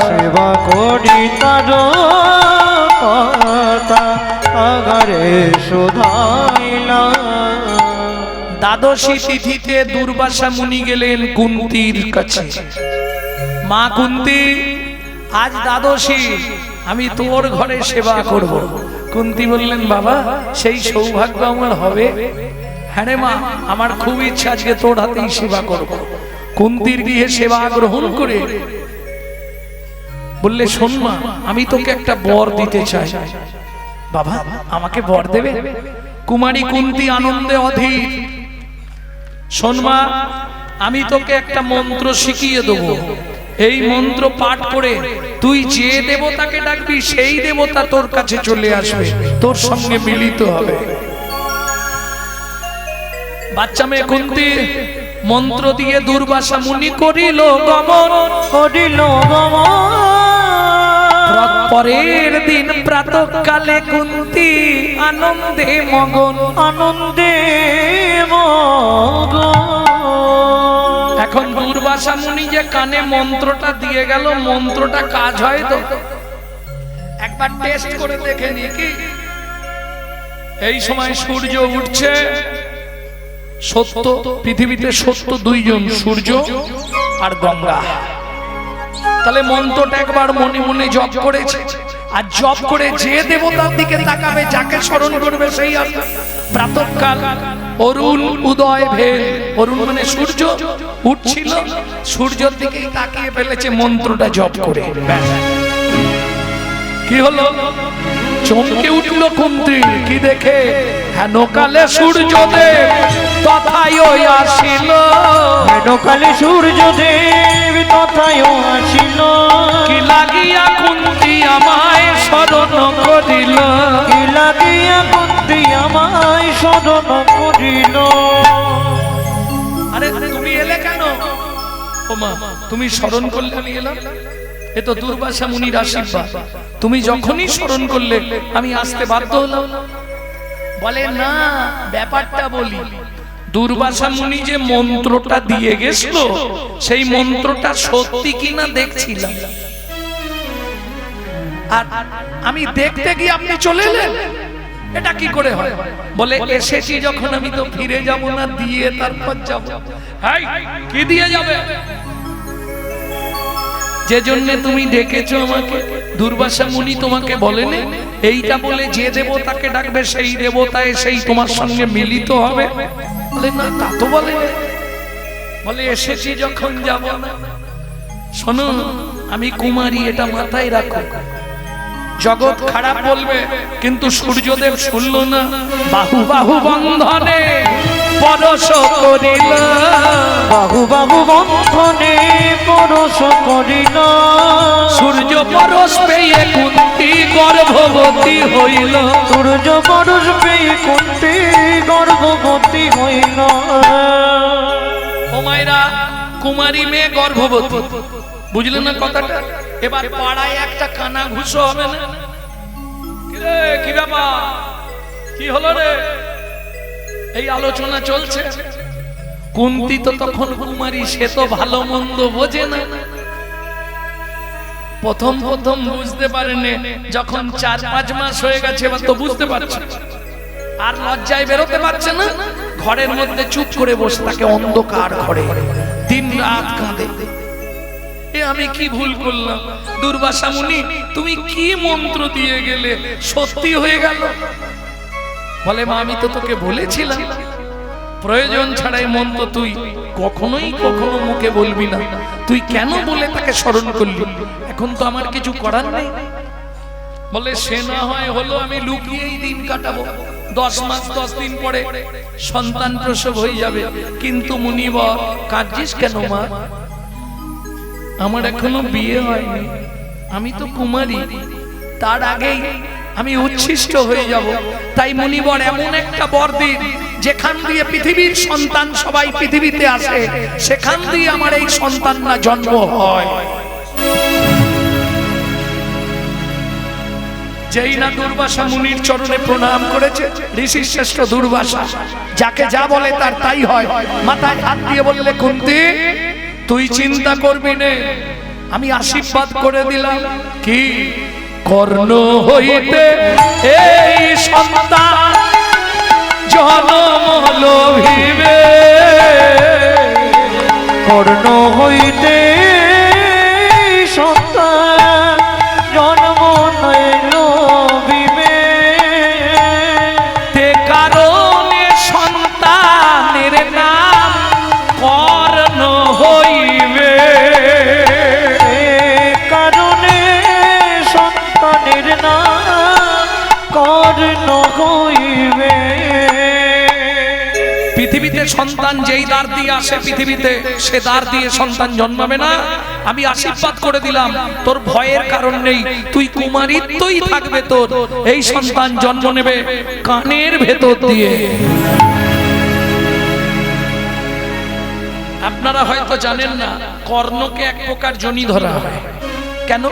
সেবা করি তার কথা আগারে শোধাইলা। দ্বাদশী তিথিতে দুর্বাসা মুনি গেলেন কুন্তির কাছে। মা কুন্তি, আজ দ্বাদশী, আমি তোর ঘরে সেবা করব। কুন্তি বললেন, বাবা সেই সৌভাগ্য আমার হবে? হ্যাঁ রে মা, আমার খুব ইচ্ছা আজকে তোর হাতেই সেবা করব। কুন্তির গৃহে সেবা গ্রহণ করে বললে, শোন মা, আমি তোকে একটা বর দিতে চাই। বাবা, আমাকে বর দেবে? কুমারী কুন্তি আনন্দে অধীর। শোন মা, আমি তোকে একটা মন্ত্র শিখিয়ে দেবো। এই মন্ত্র পাঠ করে তুই যে দেবতাকে ডাকবি সেই দেবতা তোর কাছে চলে আসবে, তোর সঙ্গে মিলিত হবে। বাচ্চা মেয়ে কুন্তি মন্ত্র দিয়ে দুর্বাসা মুনি করিল গমন। পরের দিন প্রাতঃকালে কুন্তি আনন্দে মগন। এখন দুর্বাসা মুনি যে কানে মন্ত্রটা দিয়ে গেল, মন্ত্রটা কাজ হয় তো? একবার টেস্ট করে দেখে নি কি? এই সময় সূর্য উঠছে। সত্য, পৃথিবীতে সত্য দুইজন, সূর্য আর গঙ্গা। তাহলে মন্ত্রটা একবার মনে মনে জপ করেছে, আর জপ করে যে দেবতার দিকে তাকাবে, যাকে স্মরণ করবে সেই আসবে। প্রাতঃকাল অরুণ উদয় ভেল, অরুণ মানে সূর্য উঠছিল, সূর্যের দিকে তাকিয়ে ফেলেছে মন্ত্রটা জপ করে। কি হলো? চমকে উঠল কুন্তি। কি দেখে? হেন কালে সূর্যদেব তথায় আসিল। হেন কালে সূর্যদেব তথায় আসিল। কি লাগিয়া কুন্তি আমায় স্মরণ করিল। কি লাগিয়া কুন্তি আমায় স্মরণ করিল। আরে তুমি এলে কেন? ও মা, তুমি স্মরণ করলে আমি এলাম? এ তো দুর্বাসা মুনির আশীর্বাদ। তুমি যখনই স্মরণ করলে আমি আসতে বাধ্য হলাম। বলে না, ব্যাপারটা বলি। দুর্বাসা মুনি যে মন্ত্রটা দিয়ে গেছিল, সেই মন্ত্রটা সত্যি কিনা দেখছিলাম। আর আমি দেখতে গিয়ে আপনি চলে এলেন, এটা কি করে হয়? বলে, এসেছি যখন আমি তো ফিরে যাব না, দিয়ে তারপর যাব। কি দিয়ে যাবে? যে জন্য তুমি ডেকেছো আমাকে, দুর্বাসা মুনি তোমাকে বলেনি এইটা বলে যে দেবতাকে ডাকবে সেই দেবতা এসেই তোমার সঙ্গে মিলিত হবে? বলে না, তা তো বলে। বলে, এসেছি যখন যাব না। শোনো, আমি কুমারী, এটা মাথায় রাখো। জগৎ খারাপ বলবে, কিন্তু সূর্যদেব শুনল না। বাহু বাহু বন্ধনে পরশ করিল। বাহু বাহু বন্ধনে পরশ করিল। সূর্য পরশ পেয়ে কুন্তি গর্ভবতী হইল। সূর্য পরশ পেয়ে কুন্তি গর্ভবতী হইল। ও মায়েরা, কুমারী মেয়ে গর্ভবতী, বুঝলে না কথাটা? এবার পাড়ায় একটা কানা ঘুষো হবে না? কি ব্যাপার, কি হলো রে? এই আলোচনা চলছে। কুন্তি তো তখন কুমারী, সে তো ভালো মন্দ বোঝে না। প্রথম প্রথম বুঝতে পারেনি, যখন 4-5 মাস হয়ে গেছে এবার তো বুঝতে পারছে। আর লজ্জায় বেরোতে পারছে না, ঘরের মধ্যে চুপ করে বসে থাকে অন্ধকার ঘরে, দিন রাত কাঁদে। আমি কি ভুল করলাম? দুর্বাসা মুনি, তুমি কি মন্ত্র দিয়ে গেলে, সত্যি হয়ে গেল? বলে, মা, আমি তো তোকে বলেছিলাম প্রয়োজন ছাড়াই মন্ত্র তুই কখনোই কখনো মুখে বলবি না। তুই কেন বলে তাকে স্মরণ করলি? এখন তো আমার কিছু করার নেই। বলে, সে না হয় হলো, আমি লুকিয়েই দিন কাটাবো। 10 মাস 10 দিন পরে সন্তান প্রসব হয়ে যাবে। কিন্তু মুনিবর, কাঁদছিস কেন মা? আমার এখনো বিয়ে হয়নি, আমি তো কুমারী, তার আগেই আমি উচ্ছিষ্ট হয়ে যাব। তাই মুনিবর এমন একটা বর দিন, যেখান দিয়ে পৃথিবীর সন্তান সবাই পৃথিবীতে আসে, সেখান দিয়ে আমার এই সন্তান না জন্ম হয়। যেই না দুর্বাসা মুনির চরণে প্রণাম করেছে, ঋষি শ্রেষ্ঠ দুর্বাসা, যাকে যা বলে তার তাই হয়। মাথায় হাত দিয়ে বললে, কুন্তি, তুই চিন্তা করবি না, আমি আশীর্বাদ করে দিলাম। কি? কর্ণ হইতে এই সন্তান জন্ম লভিবে। কর্ণ হইতে সন্তান জন্ম নইল বিবে তে কারণে সন্তানের নাম কর্ণ হইবে। কারণে সন্তানের নাম কর্ণ হইবে। পৃথিবীতে সন্তান যেই দ্বার দিয়ে আসে পৃথিবীতে সে দ্বার দিয়ে সন্তান জন্মাবে না। আমি আশীর্বাদ করে দিলাম, তোর ভয়ের কারণ নেই, তুই কুমারিত্বই থাকবে, তোর এই সন্তান জন্ম নেবে কানের ভেতর দিয়ে। আপনারা হয়তো জানেন না, কর্ণকে এক প্রকার জনি ধরা হয়। কেন?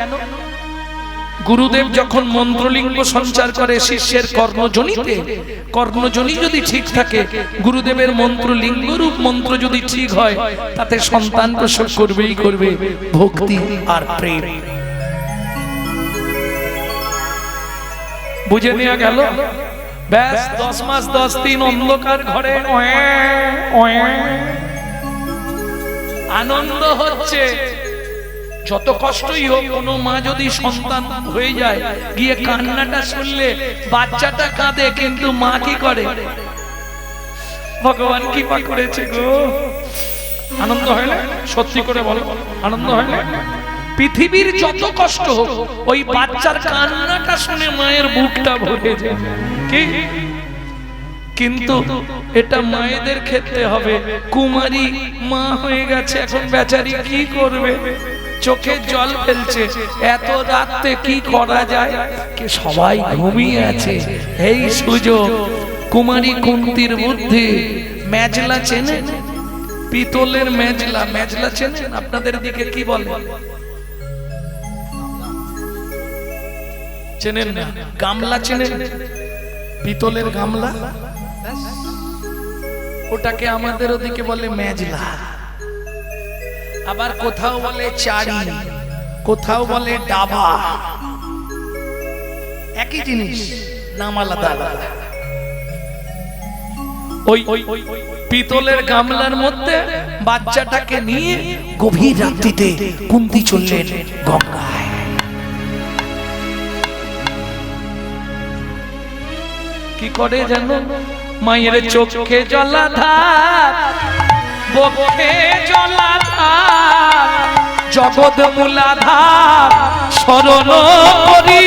গুরুদেব যখন মন্ত্রলিঙ্গ সঞ্চার করে শিষ্যের কর্ণজনিতে, কর্ণজনি যদি ঠিক থাকে, গুরুদেবের মন্ত্রলিঙ্গ রূপ মন্ত্র যদি ঠিক হয়, তাতে সন্তান প্রসব করবেই করবে ভক্তি আর প্রেম। বুঝে নেওয়া গেল? ব্যাস 10 মাস 10 দিন অন্ধকার ঘরে আনন্দ হচ্ছে। যত কষ্টই হোক, কোনো মা যদি সন্তান হয়ে যায়, গিয়ে কান্নাটা শুনলে বাচ্চাটা কাঁদে, কিন্তু মা কি করে? ভগবান কি পা করেছে গো। আনন্দ হয় না? সত্যি করে বলো, আনন্দ হয় না? পৃথিবীর যত কষ্ট হোক, ওই বাচ্চার কান্নাটা শুনে মায়ের বুকটা ভরে যায়। কি? কিন্তু এটা মায়েদের ক্ষেত্রে হবে। কুমারী মা হয়ে গেছে, এখন বেচারি কি করবে? চোখে জল ফেলছে, এত রাতে কি করা যায়? কে সবাই ঘুমিয়ে আছে, এই সুযোগ। কুমারী কুন্তির বুদ্ধি। মেজলা চেনেন? পিতলের মেজলা, মেজলা চেনেন? আপনাদের দিকে কি বলে? চেনেন না? গামলা চেনেন? পিতলের গামলা, ওটাকে আমাদের ওদিকে বলে মেজলা। আবার কোথাও বলে চারি, কোথাও বলে ডাবা। একই জিনিস, নাম আলাদা আলাদা। ওই পিতলের গামলার মধ্যে বাচ্চাটাকে নিয়ে গভীর রাত্রিতে কুন্তি চললেন গঙ্গায়। কি করে জানো? মায়ের চোখে জলাধার, বক্ষে জলাধার, জগৎ মূলাধার শরণ করি।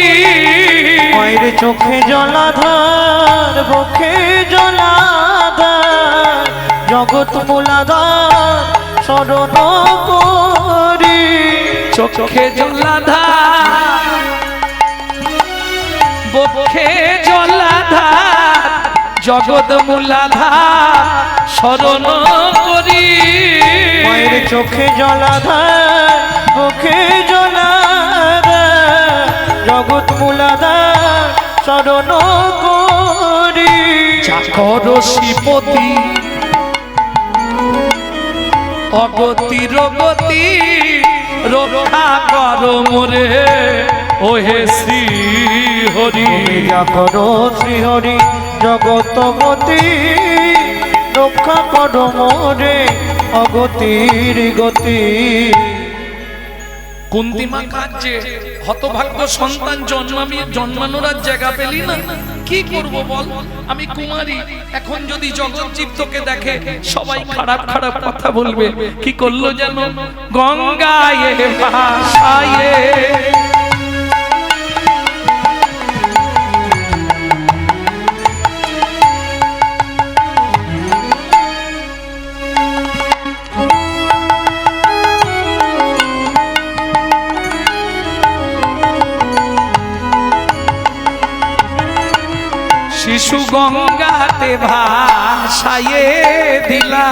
মায়ের চোখে জলাধার, বক্ষে জলাধার, জগৎ মূলাধার শরণ করি। চোখে জলাধার, বক্ষে জলাধার, জগৎ মূলাধার শরণ করি। মায়ের চোখে জলাধার, বক্ষে জলাধার, জগৎ মূলাধার শরণ করি। চাকর শ্রীপতি অগতি রগতি রক্ষা কর মোরে, ওহে শ্রী হরি। করো শ্রীহরি জগতপতি, রক্ষা করো মোরে অগতির গতি। কুন্তিমা কাঁদছে, হতভাগ্য সন্তান জন্মানোর আর জায়গা পেলি না, কি করব বল? আমি কুমারী, এখন যদি জগৎজীব তোকে দেখে সবাই খারাপ খারাপ কথা বলবে। কি করলো যেন? গঙ্গায় ভাসায়ে শিশু গঙ্গাতে ভাসায়ে দিলা।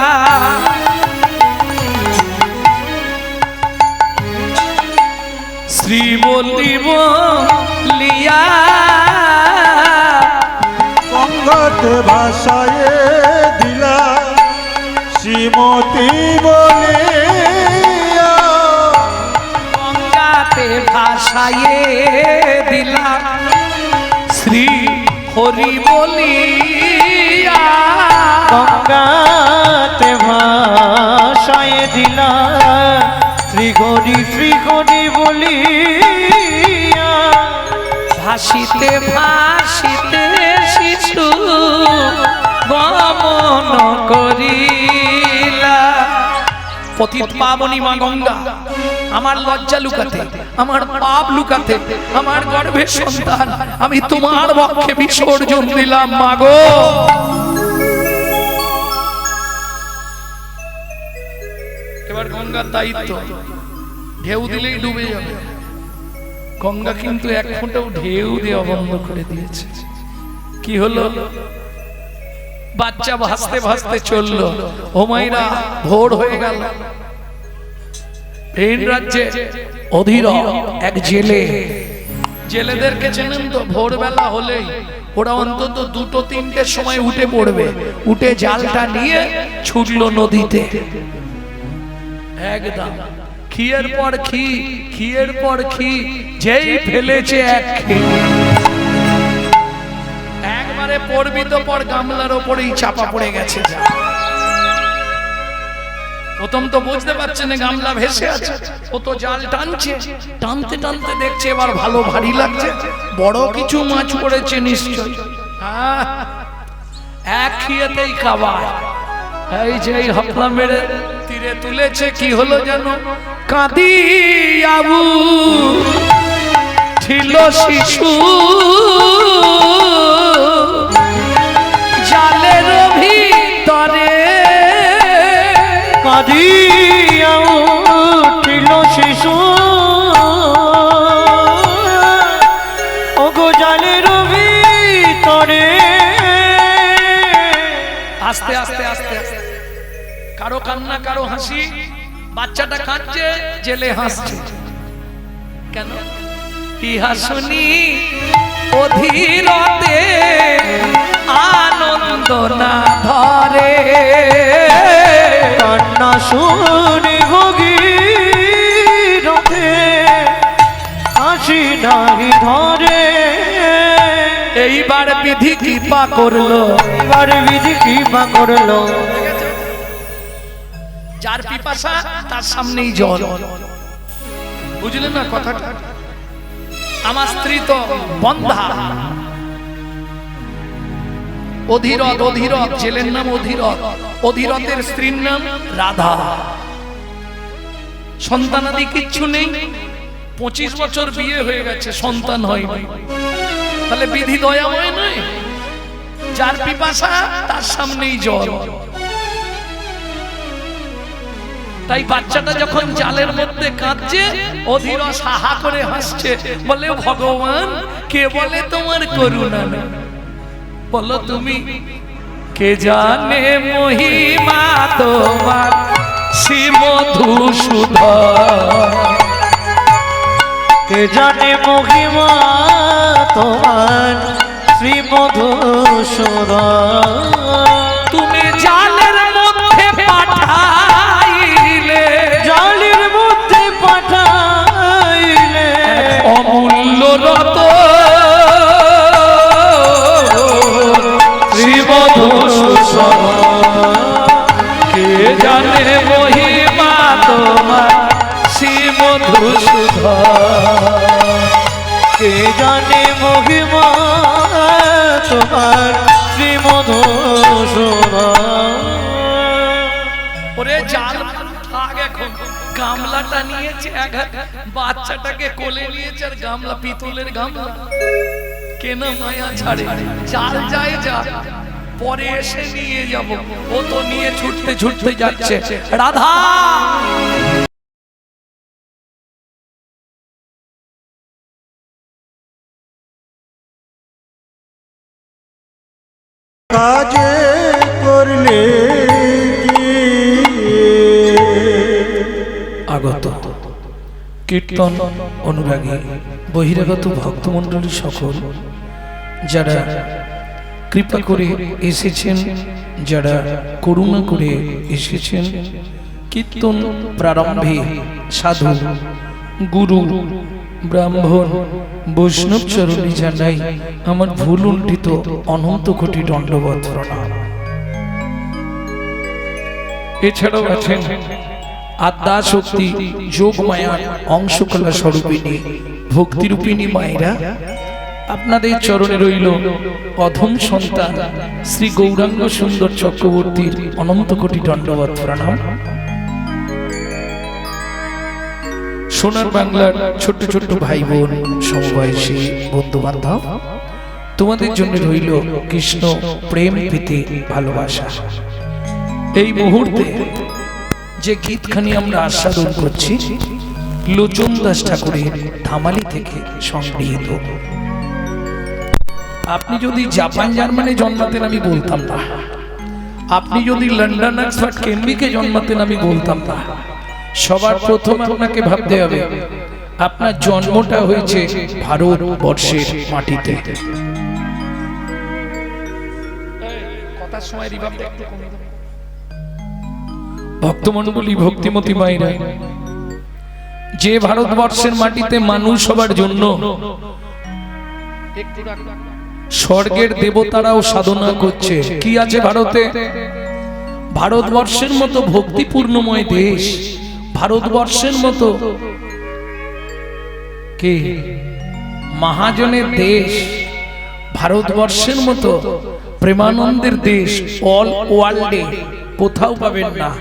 শ্রী বলিব লিয়া গঙ্গাতে ভাসায়ে দিলা, শ্রীমতী বলিয়া। গঙ্গাতে ভাসায়ে দিলা, শ্রী হরি বলিয়া। গঙ্গাতে ভাস ভাষায় দিলা শ্রীহরি বলিয়া ভাসিতে ভাসিতে শিশু গমন করিলা। পতিত পাবনী মা গঙ্গা, আমার লজ্জা লুকাতে, আমার পাপ লুকাতে, আমার গর্ভের সন্তান আমি তোমার বক্ষে বিসর্জন দিলাম মা গো। এবার গঙ্গার দায়িত্ব, ঢেউ দিলেই ডুবে যাবে। গঙ্গা কিন্তু এক ফোঁটাও ঢেউ দেওয়া বন্ধ করে দিয়েছে। কি হলো? বাচ্চা ভাসতে ভাসতে চললো। ও মাইরা, ভোর হয়ে গেল। ভিন রাজ্যে অধীর এক জেলে, জেলেদেরকে চেনেন তো, ভোরবেলা হলেই ওরা অন্তত 2-3টের সময় উঠে পড়বে, উঠে জালটা নিয়ে ছুটলো নদীতে। একদম খিয়ের পর খি, খিয়ের পর খি, যেই ফেলেছে এক খি, একবারে পড়বি তো পর গামলার ওপরেই চাপা পড়ে গেছে। প্রথম তো বুঝতে পারছে না গামলা ভেসে আছে, ও তো জাল টানছে, টানতে টানতে দেখছে এবার ভালো ভারী লাগছে, বড় কিছু মাছ পড়েছে নিশ্চয়। এক খিয়েতেই খাবার। এই যে হাপলা মেরে তীরে তুলেছে, কি হলো যেন? কাঁদি আবু ছিল শিশু, জালের ভিতরে কাঁদিয়া উঠিল শিশু, ওগো জালের ভিতরে। আস্তে আস্তে আস্তে আস্তে, কারো কান্না কারো হাসি, বাচ্চাটা কাঁদছে, জেলে হাসছে। কেন? ইহা শুনি অধীরতে আনন্দ না ধরে, কান্না শুনি ভগীরথে হাসি নাহি ধরে। এইবার বিধি কৃপা করলো, এবার বিধি কৃপা করলো, যার পিপাসা তার সামনেই জল। বুঝলেন না কথাটা? আমার স্ত্রী তো বন্ধা, অধীরথ, অধীরথ ছেলের নাম অধীরথ, অধীরথের স্ত্রীর নাম রাধা। সন্তানাদি কিচ্ছু নেই, 25 বছর বিয়ে হয়ে গেছে, সন্তান হয়নি। তাহলে বিধি দয়াময় নয়? যার পিপাসা তার সামনেই জল। তাই বাচ্চাটা যখন জালের মধ্যে কাঁদছে, অধীর সাহা করে হাসছে, বলে ভগবান কে বলে তোমার করুণা নেই? বলো তুমি। কে জানে মহিমা তোমার শ্রী মধুসূদন, কে জানে মহিমা তোমার শ্রী মধুসূদন। তুমি জালের মধ্যে পাঠাইলে, জালের মধ্যে পাঠাইলে অমূল্য রতন শ্রী মধুসূদন। কে জানে মহিমা তোমার শ্রী মধুসূদন, কে জানে মহিমা তোমার শ্রী মধুসূদন। ওরে জাল থাক, এখন গামলাটা নিয়েছে, বাচ্চাটাকে কোলে নিয়েছে, আর গামলা পিতলের গামলা, কেন মায়া ছাড়ে? জাল যায় যা, পরে এসে নিয়ে যাব। ও তো নিয়ে ছুটতে ছুটতে যাচ্ছে। রাধা কাজে করলে কি আগত কীর্তন অনুরাগী বহিরাগত ভক্তমণ্ডলী সকল যারা কৃপা করে এসেছেন, যারা করুণা করে এসেছেন, কীর্তন প্রারম্ভে সাধু গুরু ব্রাহ্মণ বৈষ্ণব চরণে জানাই আমার ভুল উল্টিত অনন্ত কোটি দণ্ডবত প্রণাম। এছাড়াও আছেন আদ্যা শক্তি যোগ মায়ার অংশকলা স্বরূপিণী ভক্তিরূপিণী মায়েরা। আপনাদের চরণে রইল অধম সন্তান শ্রী গৌরাঙ্গ সুন্দর চক্রবর্তীর অনন্ত কোটি দণ্ডবত প্রণাম। সোনার বাংলার ছোট্ট ছোট্ট ভাই বোন, সমবয়সী বন্ধু বান্ধব, তোমাদের জন্য রইল কৃষ্ণ প্রেম প্রীতি ভালোবাসা। এই মুহূর্তে যে গীতখানি আমরা আস্বাদন করছি লোচন দাস ঠাকুরের ধামালি থেকে সংগৃহীত। আপনি যদি জাপান জার্মানি জন্মাতেন আমি বলতাম না, আপনি যদি লন্ডন অক্সফোর্ড কেমব্রিজে জন্মাতেন আমি বলতাম না। সবার প্রথম আপনাকে ভাবতে হবে আপনার জন্মটা হয়েছে ভারতবর্ষের মাটিতে। ভক্তমণ্ডলী, ভক্তিমতী মায়েরা, যে ভারতবর্ষের মাটিতে মানুষ সবার জন্য স্বর্গের দেবতারাও সাধনা করছে। কি আছে ভারতে? ভারতবর্ষের মতো ভক্তিপূর্ণময় দেশ, ভারতবর্ষের মতো কে মহাজনের দেশ, ভারতবর্ষের মতো প্রেমানন্দের দেশ অল ওয়ার্ল্ডে কোথাও পাবেন না।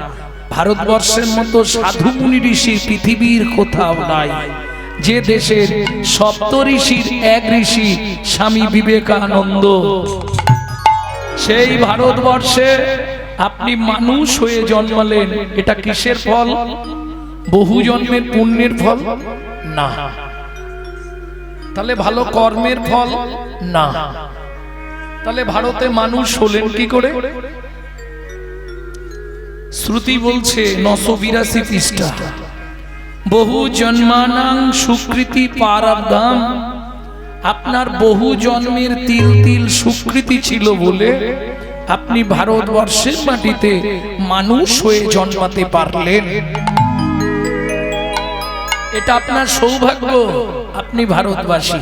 ভারতবর্ষের মতো সাধু মুনি ঋষি পৃথিবীর কোথাও নাই। যে দেশের সপ্ত ঋষির এক ঋষি স্বামী বিবেকানন্দ, সেই ভারতবর্ষে আপনি মানুষ হয়ে জন্মালেন। এটা কিসের ফল? বহু জন্মের পুণ্যের ফল না। তাহলে ভালো কর্মের ফল না। তাহলে ভারতে মানুষ হলেন কি করে? শ্রুতি বলছে 982 পৃষ্ঠা, বহু জন্মানাং সুকৃতি পারাবদাম। আপনার বহু জন্মের তিল তিল সুকৃতি ছিল বলে আপনি ভারতবর্ষের মাটিতে মানুষ হয়ে জন্মাতে পারলেন। এটা আপনার সৌভাগ্য। আপনি ভারতবাসী।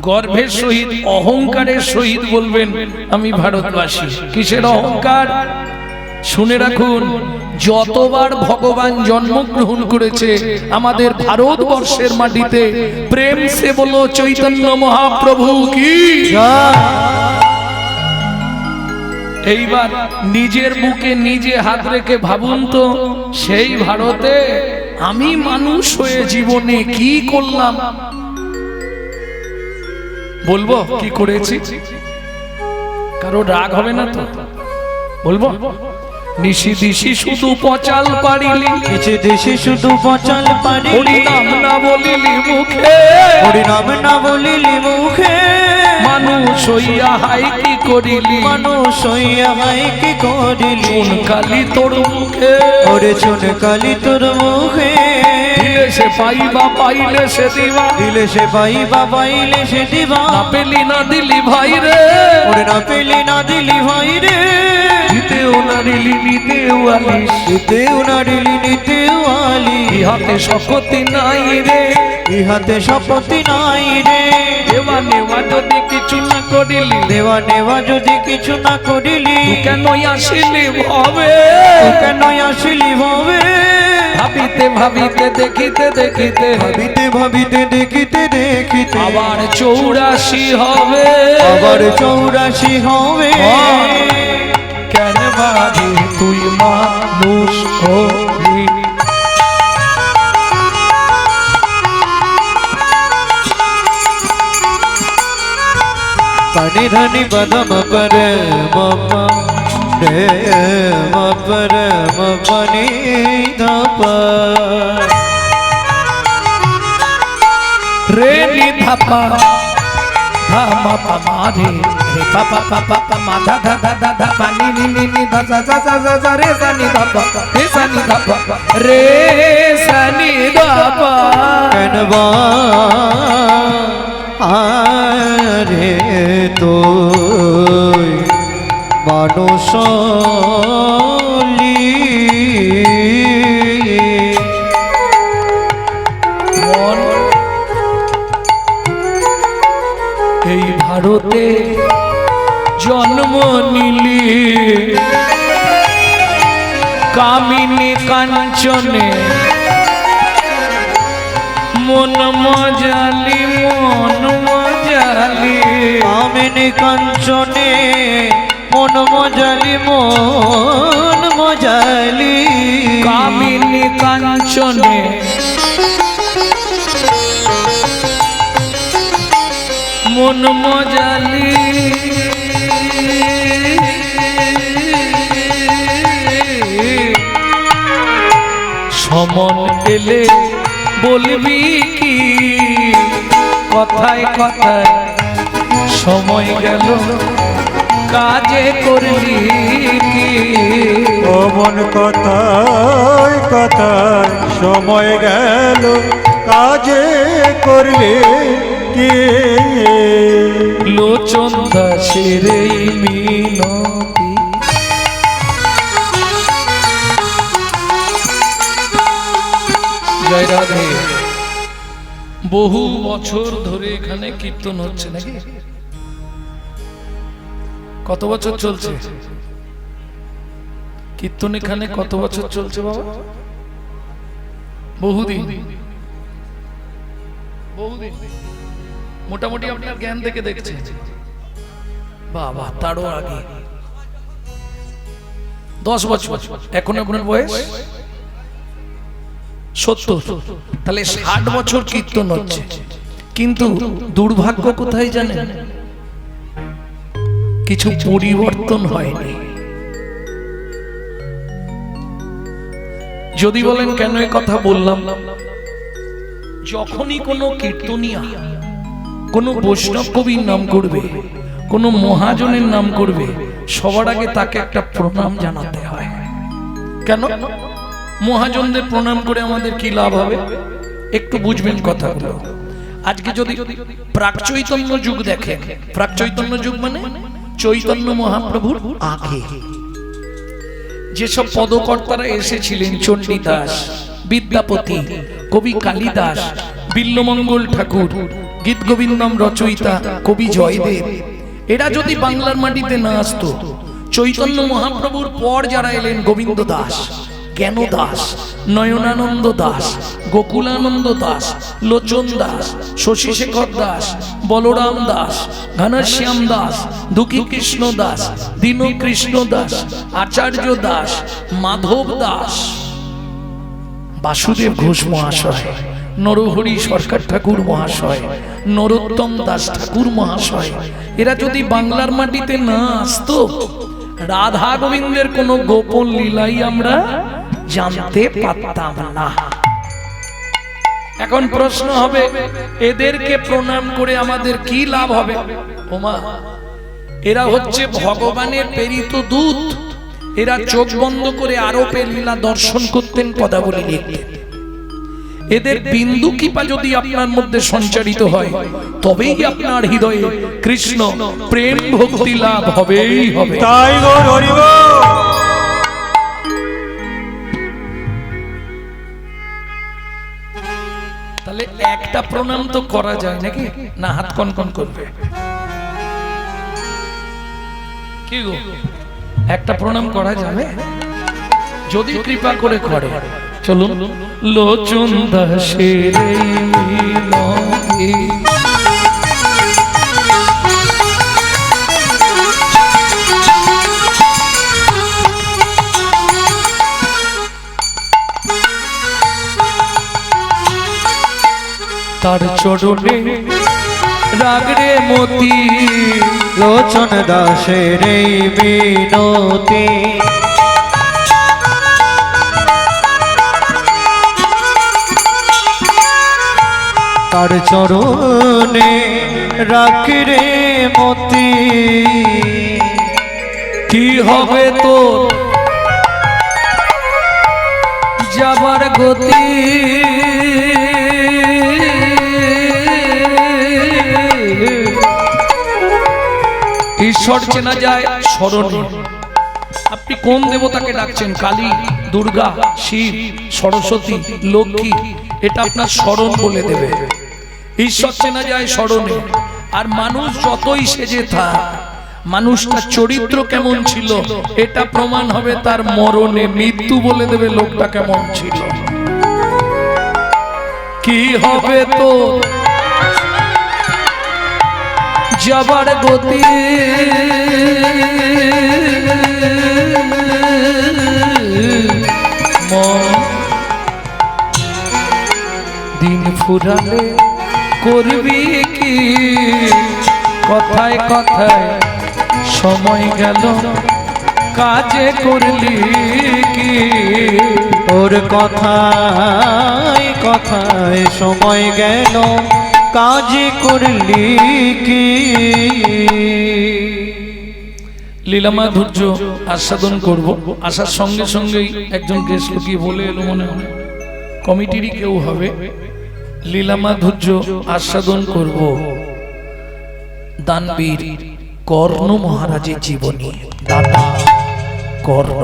গর্বের সহিত অহংকারের সহিত বলবেন আমি ভারতবাসী। কিসের অহংকার? শুনে রাখুন, যতবার ভগবান জন্মগ্রহণ করেছে আমাদের ভারতবর্ষের মাটিতে, প্রেম সে বলো চৈতন্য মহাপ্রভু কি। এইবার নিজের বুকে নিজে হাত রেখে ভাবুন তো, সেই ভারতে আমি মানুষ হয়ে জীবনে কি করলাম? বলবো কি করেছি? কারো রাগ হবে না তো? বলবো নিশি দিশি শুধু পচাল পারিলি, নিশি দিশি শুধু পচাল পারিলি, হরি নাম না বলিলি মুখে, হরি নাম না বলিলি মুখে, মানুষ হইয়া হাই কি করিলি, মানুষ হইয়া হাই কি করিলি, চুন কালি তোর মুখে, ওরে চুন কালি তোর মুখে, দিলে সে পাইবা পাইলে সে দিবা, দিলে সে পাইবা পাইলে সে দিবা, না পেলি না দিলি ভাই রে, ওরে না পেলি না দিলি ভাই রে, দিতেও না দিলি নিতেও আলিস, দিতেও না দিলি নিতেও আলি, ইহাতে শপথি নাই রে, ইহাতে শপথি নাই রে, দেওয়া নেওয়া যদি কিছু না করিলি, দেওয়া নেওয়া যদি কিছু না করিলি, কেন আসিলি ভবে, কেন আসিলি ভবে, ভাবিতে ভাবিতে দেখিতে দেখিতে, ভাবিতে ভাবিতে দেখিতে দেখিতে, আবার 84 হবে, আবার 84 হবে, কেন ভাবি তুই মানুষ হলি। পানি ধানি বাদাম পর মামা রে মপর মপনি ধাপা রে নি ধাপা ধামা পামা রে রে পাপা পাপা পামা ধা ধা ধা ধা ধা পানি নি নি নি ধা ধা ধা ধা ধা রে সা নি ধাপা রে সা নি ধাপা রে সা নি ধাপা কনবা আরে তো মানুষলি মন এই ভারতে জন্ম নিলি কামিনী কাঞ্চনে মন মজালি মন মজালি কামিনী কাঞ্চনে মন মজালি মন মজালি কামিনী কাঞ্চনে মন মজালি সমন এলে বলবি কি কথায় কথায় সময় গেল কাজে করলি কি অমন কথায় কথায় সময় গেল কাজে করলে কি লোচন দাসের এই মিনতি জয় রাধে। বহু বছর ধরে এখানে কীর্তন হচ্ছে নাকি? কত বছর চলছে কীর্তন এখানে? কত বছর চলছে বাবা? বহুদিন। বহুদিন মোটামুটি আপনার জ্ঞান থেকে দেখছে বাবা, তারও আগে 10 বছর। এখন আপনার বয়স 70, তাহলে 60 বছর কীর্তন হচ্ছে। কিন্তু দুর্ভাগ্য কোথায় জানেন? কিছু পরিবর্তন হয়নি। যদি বলেন কেন এই কথা বললাম, যখনই কোনো কীর্তনিয়া কোনো বৈষ্ণব কবির নাম করবে, কোনো মহাজনের নাম করবে, সবার আগে তাকে একটা প্রণাম জানাতে হয়। কেন? মহাজনদের প্রণাম করে আমাদের কি লাভ হবে? একটু বুঝবেন কথাগুলো। আজকে যদি প্রাক চৈতন্য যুগ দেখেন, প্রাক চৈতন্য যুগ মানে চৈতন্য মহাপ্রভুর আগে যেসব পদকর্তারা এসেছিলেন, চণ্ডীদাস, বিদ্যাপতি, কবি কালিদাস, বিল্লমঙ্গল ঠাকুর, গীত গোবিন্দম রচয়িতা কবি জয়দেব, এরা যদি বাংলার মাটিতে না আসতো, চৈতন্য মহাপ্রভুর পর যারা এলেন, গোবিন্দ দাস, জ্ঞান দাস, নয়নানন্দ দাস, গোকুলানন্দ দাস, লোচন দাস, শশীশেখর দাস, বলরাম দাস, ঘনশ্যাম দাস, দুঃখী কৃষ্ণ দাস, দীনকৃষ্ণ দাস, আচার্য দাস, মাধব দাস, বাসুদেব ঘোষ মহাশয়, নরহরি সরকার ঠাকুর মহাশয়, নরোত্তম দাস ঠাকুর মহাশয়, এরা যদি বাংলার মাটিতে না আসতো, রাধা গোবিন্দের কোনো গোপন লীলাই আমরা জানতে পারতাম না। এখন প্রশ্ন হবে, এদেরকে প্রণাম করে আমাদের কি লাভ হবে? ওমা, এরা হচ্ছে ভগবানের প্রেরিত দূত। এরা চোখ বন্ধ করে আরোপে লীলা দর্শন করতেন, পদাবলী লিখতেন। এদের বিন্দু কৃপা যদি আপনার মধ্যে সঞ্চারিত হয়, তবেই আপনার হৃদয়ে কৃষ্ণ প্রেম ভক্তি লাভ হবেই হবে। তাই গো হরি বল। তাহলে একটা প্রণাম তো করা যায় নাকি? না হাত কনকন করবে? কি গো, একটা প্রণাম করা যাবে যদি কৃপা করে করে। চলুন, লোচন দাসের মিনতি তার চরণে রাগরে মতি, লোচন দাসের এই মিনতি, তার চরণে রাখিরে মতি। কি হবে তোর যাবার গতি? ঈশ্বর চেনা যায় স্মরণে। আপনি কোন দেবতাকে ডাকছেন? কালী, দুর্গা, শিব, সরস্বতী, লক্ষ্মী, এটা আপনার স্মরণ বলে দেবে। ঈশ্বর চেনা যায় স্মরণে। আর মানুষ যতই সেজে থাক, মানুষটার চরিত্র কেমন ছিল এটা প্রমাণ হবে তার মরণে। মৃত্যু বলে দেবে লোকটা কেমন ছিল। কি হবে তো যাবার গতি, দিন ফুরালে করবি কি, কথায় কথায় সময় গেল কাজে করলি কি। ওর কথায় কথায় সময় গেল কাজে করলি কি। লীলা মাধুর্য আস্বাদন করব। আসার সঙ্গে সঙ্গেই একজন গেস্ট লুকিয়ে বলে এলো, মনে হয় কমিটিরই কেউ হবে। লীলা মাধুর্য আস্বাদন করব দানবীর কর্ণ মহারাজের জীবনী। দাদা কর্ণ।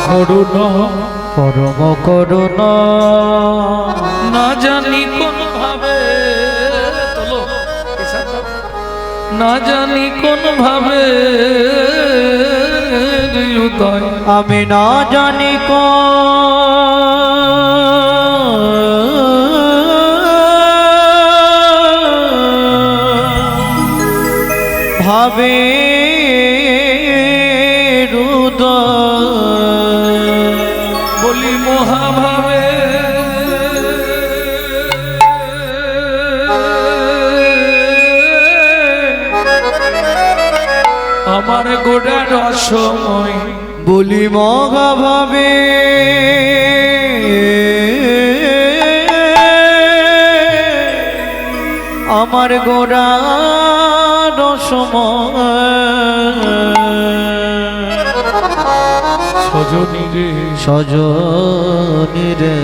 করুণা পরম করুণা না জানি কোন ভাবে, না জানি কোন ভাবে হৃদয়, আমি না জানি ভাবে বলি মহাভাবে আমার গোটা রসময়, বলি মহাভাবে আমার গোড়া রসময়। সজনী রে সজনী রে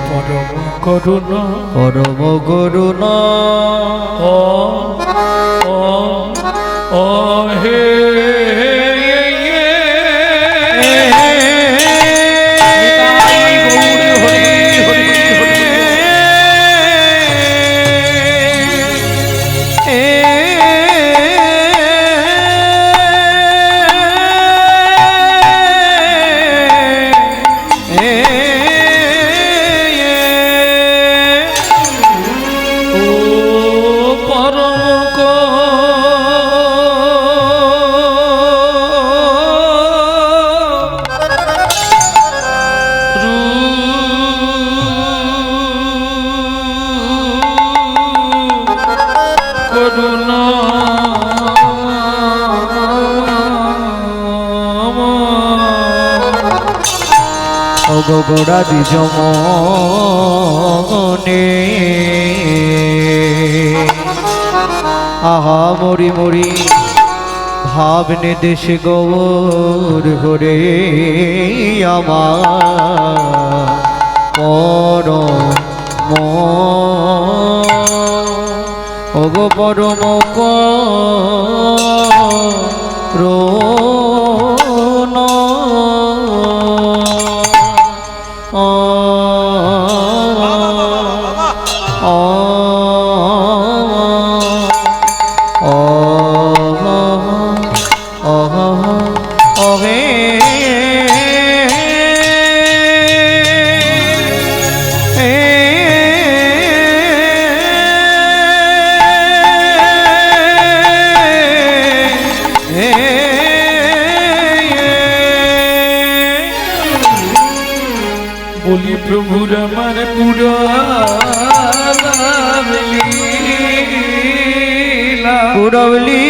পরম করুণা, পরম করুণা ও ও ও হে গোড়া দ্বিজ মনে আহা মরি মরি ভাবনে দেশে গৌর ঘরে আমার পরম ওগো পরম করুণা বলি প্রভুর আমার পুরা কুড়বলি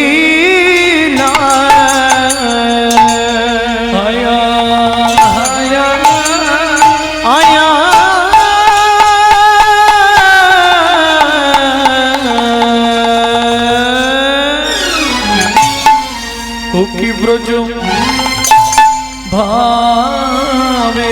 না আয়া আয়া আয়া ও কি ব্রজ ভাবে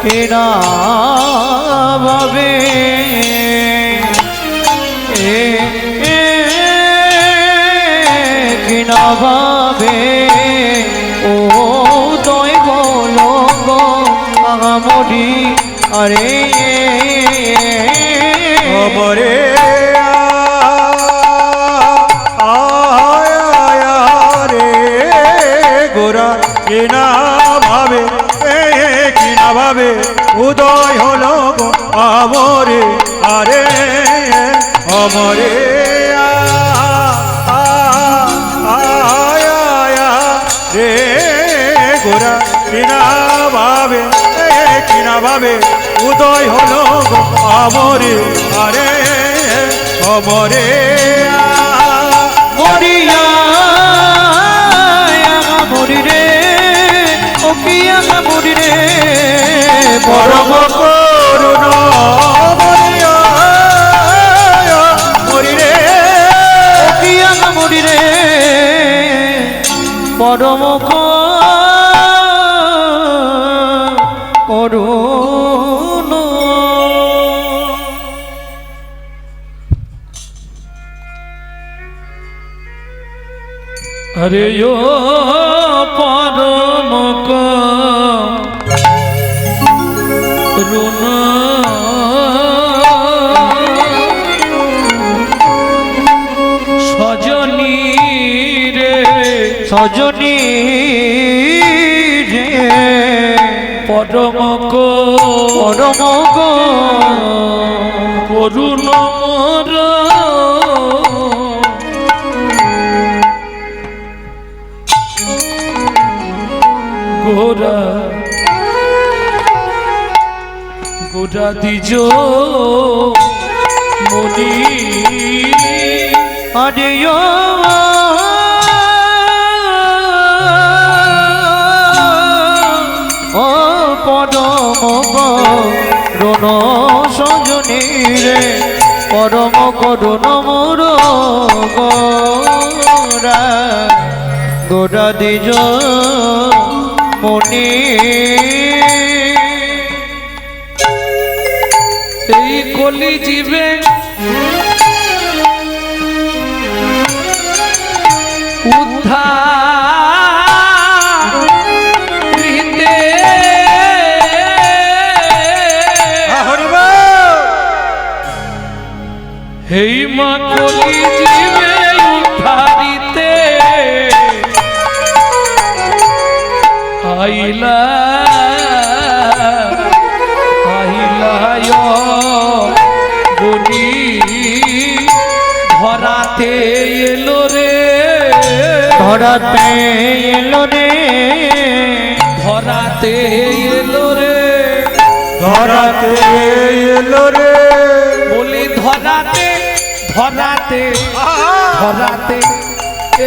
কেনা ভাবে কেনা ভাবে ও দয় বলো গো আহামরি আরে অমরে রে গোরা কিনা ভাবে কিনা ভাবে উদয় হলো গো আমরে আরে অমরে রে গোরা কিনা ভাবে উদয় হলো গো আমরে আরে অমরে মরিয়া মরি রে ও কি মরি রে পরম করুণ মরিয়া মরি রে ও কি মরি রে পরম করুণ अरे यो परम करुण सजनी रे সজনী রে परम পরম করুণ মোর গোরা গোরা দিজ মনি আরে ও পরম করুণ সজনী রে পরম করুণ মোর গোরা গোরা দিজ মনি এই কলি জীবে উদ্ধার হৃদে হেই মা কলি জীবে উদ্ধারিতে আইলা আইলায় বনি ধরাতে এলো রে ধরাতে এলো রে ধরাতে এলো রে ধরাতে এলো রে বলি ধরাতে ধরাতে ধরাতে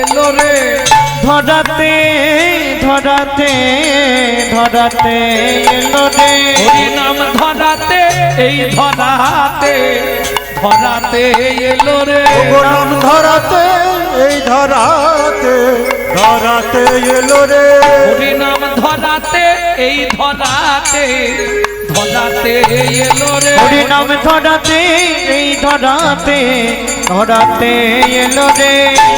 এলো রে ধরাতে ধরাতে ধরাতে এলো রে হরি নাম ধরাতে এই ধরাতে ধরাতে এলো রে নাম ধরাতে এই ধরাতে ধরা ধরাতে এলো রে হরি নাম ধরাতে এই ধরাতে ধরাতে এলো রে হরি নাম ধরাতে এই ধরাতে ধরাতে এলো রে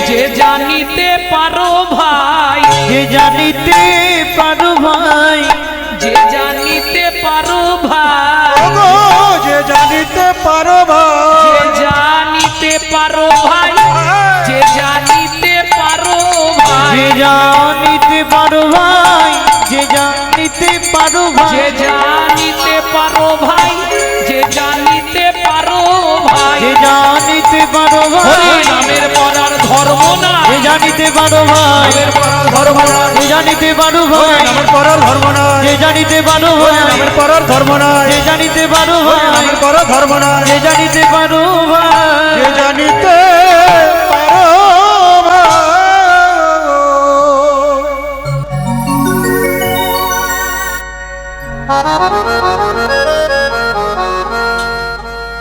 যে জানিতে পারো ভাই যে জানিতে পারো ভাই যে জানিতে পারো ভাই ওগো যে জানিতে পারো যে ভাই জানিতে পারো ভাই যে জানিতে পারো ভাই যে জানিতে পারো ভাই যে জানিতে পারো ভাই যে জানিতে পারো ভাই যে জানিতে পারো ভাই যে জানিতে পারো হরি ভাই নামের পরার ধর্ম না যে জানিতে পারো ভাই নামের পরার ধর্ম নাই যে জানিতে পারো ভাই নামের পরার ধর্ম নাই যে জানিতে পারো ভাই নামের পরার ধর্ম নাই যে জানিতে পারো ভাই নামের পরার ধর্ম নাই যে জানিতে পারো ভাই যে জানিতে পারো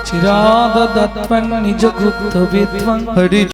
চিরাদ দত্তং নিজ গুপ্ত বিদ্বাং হরি